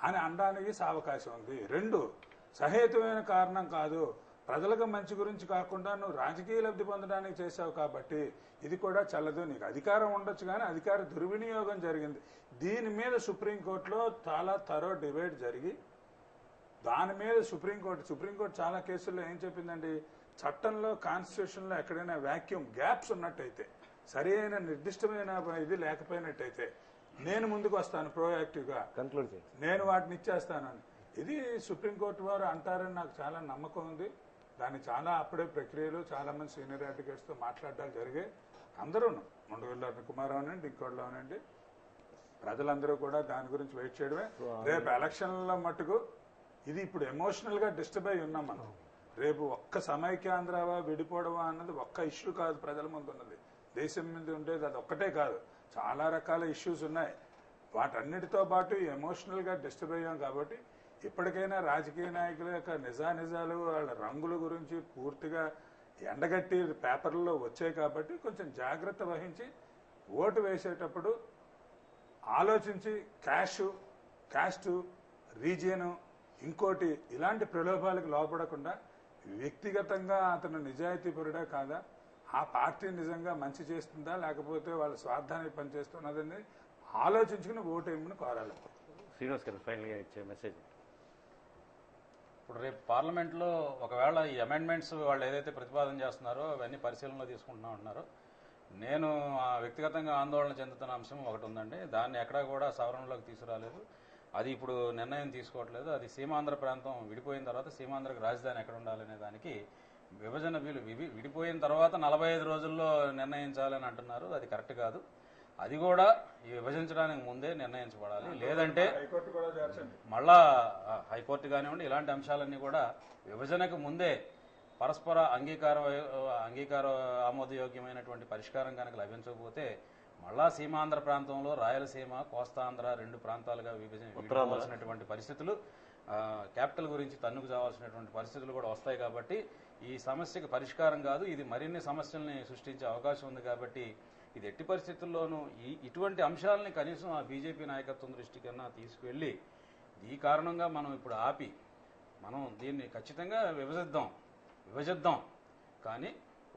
అని అనడానికి అవకాశం ఉంది. 2 సహేతుమైన కారణం కాదు, ప్రజలకు మంచి గురించి కాకుండా నువ్వు రాజకీయ లబ్ధి పొందడానికి చేశావు కాబట్టి ఇది కూడా చెల్లదు. నీకు అధికారం ఉండొచ్చు కానీ అధికార దుర్వినియోగం జరిగింది. దీని మీద సుప్రీంకోర్టులో చాలా థరో డిబేట్ జరిగి దాని మీద సుప్రీంకోర్టు చాలా కేసుల్లో ఏం చెప్పిందండి, చట్టంలో కాన్స్టిట్యూషన్లో ఎక్కడైనా వ్యాక్యూమ్ గ్యాప్స్ ఉన్నట్టయితే, సరి అయిన నిర్దిష్టమైన ఇది లేకపోయినట్టయితే నేను ముందుకు వస్తాను ప్రోయాక్టివ్గా, నేను వాటిని ఇచ్చేస్తానని. ఇది సుప్రీంకోర్టు వారు అంటారని నాకు చాలా నమ్మకం ఉంది. దాన్ని చాలా అప్పుడే ప్రక్రియలు చాలా మంది సీనియర్ అడ్వకేట్స్తో మాట్లాడడాలు జరిగాయి. అందరూ ముందుగొల్ల కుమార్ అవనండి, ఇంకోళ్ళు అవనండి, ప్రజలందరూ కూడా దాని గురించి వెయిట్ చేయడమే. రేపు ఎలక్షన్ల మట్టుకు ఇది ఇప్పుడు ఎమోషనల్గా డిస్టర్బ్ అయి ఉన్నాం మనం. రేపు ఒక్క సమైక్యాంధ్రవా విడిపోవడమా అన్నది ఒక్క ఇష్యూ కాదు ప్రజల ముందు ఉన్నది, దేశం మీద ఉండేది అది ఒక్కటే కాదు, చాలా రకాల ఇష్యూస్ ఉన్నాయి. వాటన్నిటితో పాటు ఎమోషనల్గా డిస్టర్బ్ అయ్యాం. కాబట్టి ఇప్పటికైనా రాజకీయ నాయకుల యొక్క నిజాలు వాళ్ళ రంగుల గురించి పూర్తిగా ఎండగట్టి పేపర్లలో వచ్చాయి. కాబట్టి కొంచెం జాగ్రత్త వహించి ఓటు వేసేటప్పుడు ఆలోచించి క్యాస్టు రీజియను ఇంకోటి ఇలాంటి ప్రలోభాలకు లోపడకుండా వ్యక్తిగతంగా అతను నిజాయితీపరుడా కాదా, ఆ పార్టీ నిజంగా మంచి చేస్తుందా లేకపోతే వాళ్ళ స్వార్థానికి పనిచేస్తున్నదని ఆలోచించుకుని ఓటు వేయమని కోరాలి. శ్రీనివాస్ గారు ఫైనల్గా ఇచ్చే మెసేజ్. ఇప్పుడు రేపు పార్లమెంట్లో ఒకవేళ ఈ అమెండ్మెంట్స్ వాళ్ళు ఏదైతే ప్రతిపాదన చేస్తున్నారో అవన్నీ పరిశీలనలో తీసుకుంటున్నా ఉంటున్నారో, నేను వ్యక్తిగతంగా ఆందోళన చెందుతున్న అంశం ఒకటి ఉందండి. దాన్ని ఎక్కడా కూడా సవరణలోకి తీసుకురాలేదు. అది ఇప్పుడు నిర్ణయం తీసుకోవట్లేదు. అది సీమాంధ్ర ప్రాంతం విడిపోయిన తర్వాత సీమాంధ్రకు రాజధాని ఎక్కడ ఉండాలనే దానికి విభజన విడిపోయిన తర్వాత 45 రోజుల్లో నిర్ణయించాలని అంటున్నారు. అది కరెక్ట్ కాదు. అది కూడా ఈ విభజించడానికి ముందే నిర్ణయించబడాలి. లేదంటే హైకోర్టు కూడా చేర్చండి. మళ్ళా హైకోర్టు కానివ్వండి, ఇలాంటి అంశాలన్నీ కూడా విభజనకు ముందే పరస్పర అంగీకార ఆమోదయోగ్యమైనటువంటి పరిష్కారం కనుక లభించకపోతే మళ్ళా సీమాంధ్ర ప్రాంతంలో రాయలసీమ, కోస్తాంధ్ర 2 ప్రాంతాలుగా విభజించవలసినటువంటి పరిస్థితులు, క్యాపిటల్ గురించి తన్నుకు చావాల్సినటువంటి పరిస్థితులు కూడా వస్తాయి. కాబట్టి ఈ సమస్యకు పరిష్కారం కాదు, ఇది మరిన్ని సమస్యల్ని సృష్టించే అవకాశం ఉంది. కాబట్టి ఇది ఎట్టి పరిస్థితుల్లోనూ ఇటువంటి అంశాలని కనీసం ఆ బీజేపీ నాయకత్వం దృష్టికన్నా తీసుకువెళ్ళి ఈ కారణంగా మనం ఇప్పుడు ఆపి మనం దీన్ని ఖచ్చితంగా విభజిద్దాం కానీ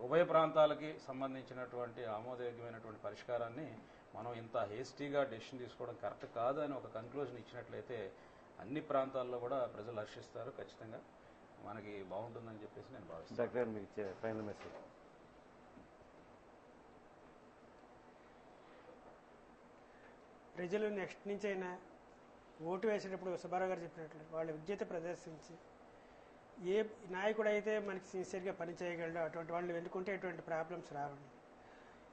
ఉభయ ప్రాంతాలకి సంబంధించినటువంటి ఆమోదయోగ్యమైనటువంటి పరిష్కారాన్ని మనం ఇంత హేస్టీగా డెసిషన్ తీసుకోవడం కరెక్ట్ కాదు అని ఒక కన్క్లూజన్ ఇచ్చినట్లయితే అన్ని ప్రాంతాల్లో కూడా ప్రజలు హర్షిస్తారు. ఖచ్చితంగా మనకి బాగుంటుందని చెప్పేసి నేను భావిస్తాను. డాక్టర్ గారు మీకు ఇచ్చే ఫైనల్ మెసేజ్. ప్రజలు నెక్స్ట్ నుంచి అయినా ఓటు వేసేటప్పుడు సుబ్బారావు గారు చెప్పినట్లు వాళ్ళ విజ్ఞత ప్రదర్శించి ఏ నాయకుడు అయితే మనకి సిన్సియర్గా పని చేయగలడో అటువంటి వాళ్ళు ఎన్నుకుంటే ఎటువంటి ప్రాబ్లమ్స్ రావండి.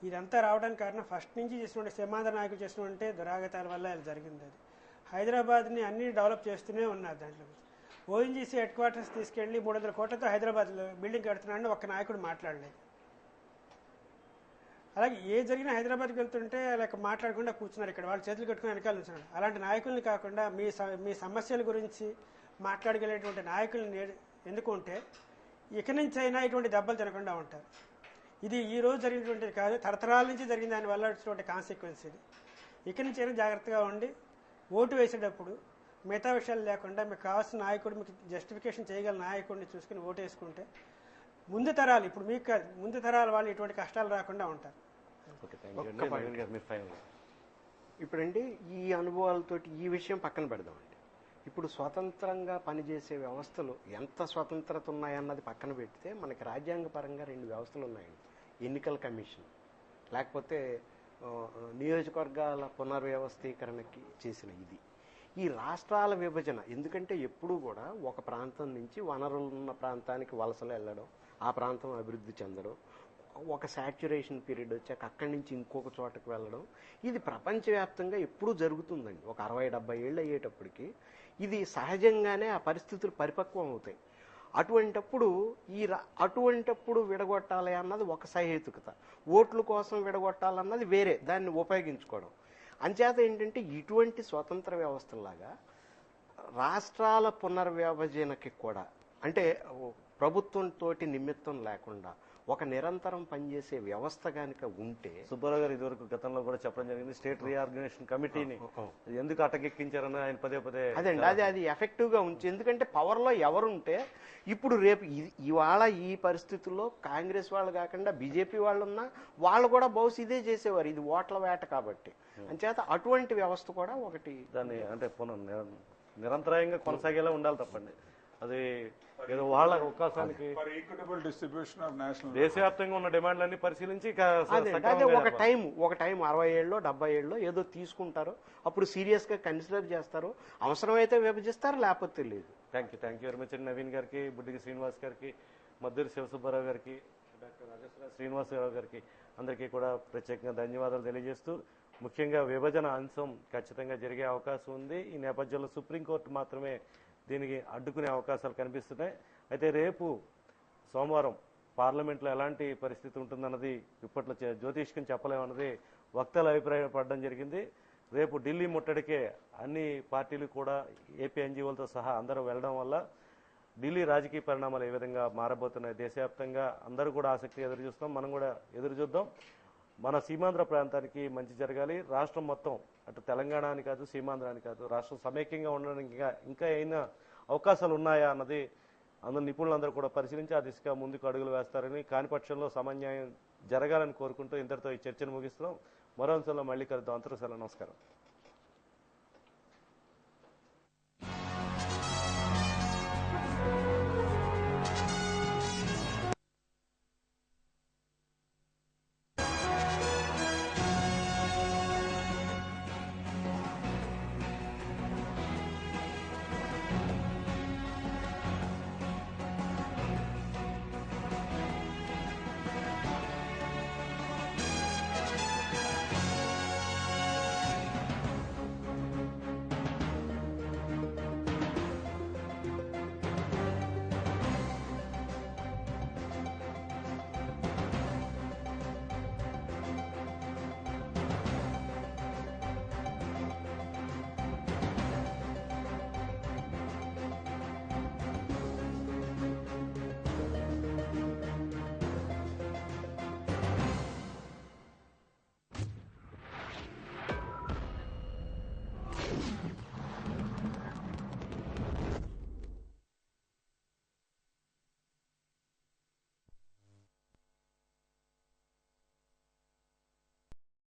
ఇదంతా రావడానికి కారణం ఫస్ట్ నుంచి చేసినటువంటి సీమాంధ్ర నాయకులు చేసినటువంటి దురాగతాల వల్ల ఇలా జరిగింది. అది హైదరాబాద్ని అన్ని డెవలప్ చేస్తూనే ఉన్నారు. దాంట్లో ఓఎన్జీసీ హెడ్ క్వార్టర్స్ తీసుకెళ్ళి 300 కోట్లతో హైదరాబాద్లో బిల్డింగ్ కడుతున్నాడని ఒక్క నాయకుడు మాట్లాడలేదు. అలాగే ఏ జరిగినా హైదరాబాద్కి వెళ్తుంటే లేక మాట్లాడకుండా కూర్చున్నారు. ఇక్కడ వాళ్ళు చేతులు కట్టుకుని వెనకాల ఉంటున్నారు. అలాంటి నాయకుల్ని కాకుండా మీ సమస్యల గురించి మాట్లాడగలిగేటువంటి నాయకుల్ని ఎందుకుంటే ఇక నుంచి అయినా ఇటువంటి దెబ్బలు తినకుండా ఉంటారు. ఇది ఈ రోజు జరిగినటువంటిది కాదు, తరతరాల నుంచి జరిగిన దాని వల్ల వచ్చినటువంటి కాన్సిక్వెన్స్ ఇది. ఇక నుంచి అయినా జాగ్రత్తగా ఉండి ఓటు వేసేటప్పుడు మిగతా విషయాలు లేకుండా మీకు కావాల్సిన నాయకుడు, మీకు జస్టిఫికేషన్ చేయగల నాయకుడిని చూసుకుని ఓటు వేసుకుంటే ముందు తరాలు, ఇప్పుడు మీకు కాదు, ముందు తరాల వాళ్ళు ఇటువంటి కష్టాలు రాకుండా ఉంటారు. ఇప్పుడండి ఈ అనుభవాలతోటి ఈ విషయం పక్కన పెడదామండి. ఇప్పుడు స్వతంత్రంగా పనిచేసే వ్యవస్థలు ఎంత స్వతంత్రత ఉన్నాయన్నది పక్కన పెడితే మనకి రాజ్యాంగపరంగా 2 వ్యవస్థలు ఉన్నాయండి. ఎన్నికల కమిషన్, లేకపోతే నియోజకవర్గాల పునర్వ్యవస్థీకరణకి చేసిన ఇది. ఈ రాష్ట్రాల విభజన ఎందుకంటే ఎప్పుడూ కూడా ఒక ప్రాంతం నుంచి వనరులున్న ప్రాంతానికి వలసలు వెళ్ళడం, ఆ ప్రాంతం అభివృద్ధి చెందడం, ఒక సాచ్యురేషన్ పీరియడ్ వచ్చాక అక్కడి నుంచి ఇంకొక చోటకు వెళ్ళడం, ఇది ప్రపంచవ్యాప్తంగా ఎప్పుడూ జరుగుతుందండి. ఒక 60-70 ఏళ్ళు అయ్యేటప్పటికి ఇది సహజంగానే ఆ పరిస్థితులు పరిపక్వం అవుతాయి. అటువంటప్పుడు విడగొట్టాలి అన్నది ఒక సహేతుకత, ఓట్ల కోసం విడగొట్టాలన్నది వేరే, దాన్ని ఉపయోగించుకోవడం. అంచేత ఏంటంటే ఇటువంటి స్వతంత్ర వ్యవస్థలాగా రాష్ట్రాల పునర్విభజనకి కూడా అంటే ప్రభుత్వంతో నిమిత్తం లేకుండా ఒక నిరంతరం పనిచేసే వ్యవస్థ కనుక ఉంటే, సుబ్బారావు గారు ఇదివరకు గతంలో కూడా చెప్పడం జరిగింది, స్టేట్ రీఆర్గనైజేషన్ కమిటీని ఎందుకు అటకెక్కించారని ఆయన పదే అదండి అది ఎఫెక్టివ్ గా ఉంచి. ఎందుకంటే పవర్ లో ఎవరుంటే ఇప్పుడు రేపు ఇవాళ ఈ పరిస్థితుల్లో కాంగ్రెస్ వాళ్ళు కాకుండా బీజేపీ వాళ్ళు ఉన్నా వాళ్ళు కూడా బహుశా ఇదే చేసేవారు. ఇది ఓట్ల వేట కాబట్టి. అంచేత అటువంటి వ్యవస్థ కూడా ఒకటి దాన్ని అంటే నిరంతరాయంగా కొనసాగేలా ఉండాలి తప్పండి. అది ఏదో వాళ్ళ అవకాశానికి డిస్ట్రిబ్యూషన్ ఆఫ్ నేషనల్ దేశవ్యాప్తంగా ఉన్న డిమాండ్లన్నీ పరిశీలించి అదే ఒక టైం 60 ఏళ్ళలో 70 ఏళ్ళలో ఏదో తీసుకుంటారు, అప్పుడు సీరియస్ గా కన్సిడర్ చేస్తారు, అవసరమైతే విభజిస్తారు, లేకపోతే లేదు. Thank you very much. Naveen గారికి, బుడ్డిగి శ్రీనివాస్ గారికి, మద్దూరి శివసుబ్బారావు గారికి, డాక్టర్ రాజేశ్వర శ్రీనివాసరావు గారికి అందరికీ కూడా ప్రత్యేకంగా ధన్యవాదాలు తెలియజేస్తూ, ముఖ్యంగా విభజన అంశం ఖచ్చితంగా జరిగే అవకాశం ఉంది. ఈ నేపథ్యంలో సుప్రీంకోర్టు మాత్రమే దీనికి అడ్డుకునే అవకాశాలు కనిపిస్తున్నాయి. అయితే రేపు సోమవారం పార్లమెంట్లో ఎలాంటి పరిస్థితి ఉంటుందన్నది ఇప్పట్లో జ్యోతిష్కం చెప్పలేమన్నది వక్తలు అభిప్రాయపడడం జరిగింది. రేపు ఢిల్లీ ముట్టడికే అన్ని పార్టీలు కూడా ఏపీ ఎన్జీఓలతో సహా అందరూ వెళ్ళడం వల్ల ఢిల్లీ రాజకీయ పరిణామాలు ఏ విధంగా మారబోతున్నాయి దేశవ్యాప్తంగా అందరూ కూడా ఆసక్తిగా ఎదురు చూస్తున్నాం. మనం కూడా ఎదురు చూద్దాం. మన సీమాంధ్ర ప్రాంతానికి మంచి జరగాలి. రాష్ట్రం మొత్తం అటు తెలంగాణ అని కాదు, సీమాంధ్ర అని కాదు, రాష్ట్రం సమైక్యంగా ఉండడానికి ఇంకా ఏమైనా అవకాశాలు ఉన్నాయా అన్నది అందరు నిపుణులందరూ కూడా పరిశీలించి ఆ దిశగా ముందుకు అడుగులు వేస్తారని, కాని పక్షంలో సమన్యాయం జరగాలని కోరుకుంటూ ఇంతటితో ఈ చర్చను ముగిస్తున్నాం. మరో అంశంలో మళ్ళీ కలుద్దాం. అంతరూ సెలవు. నమస్కారం.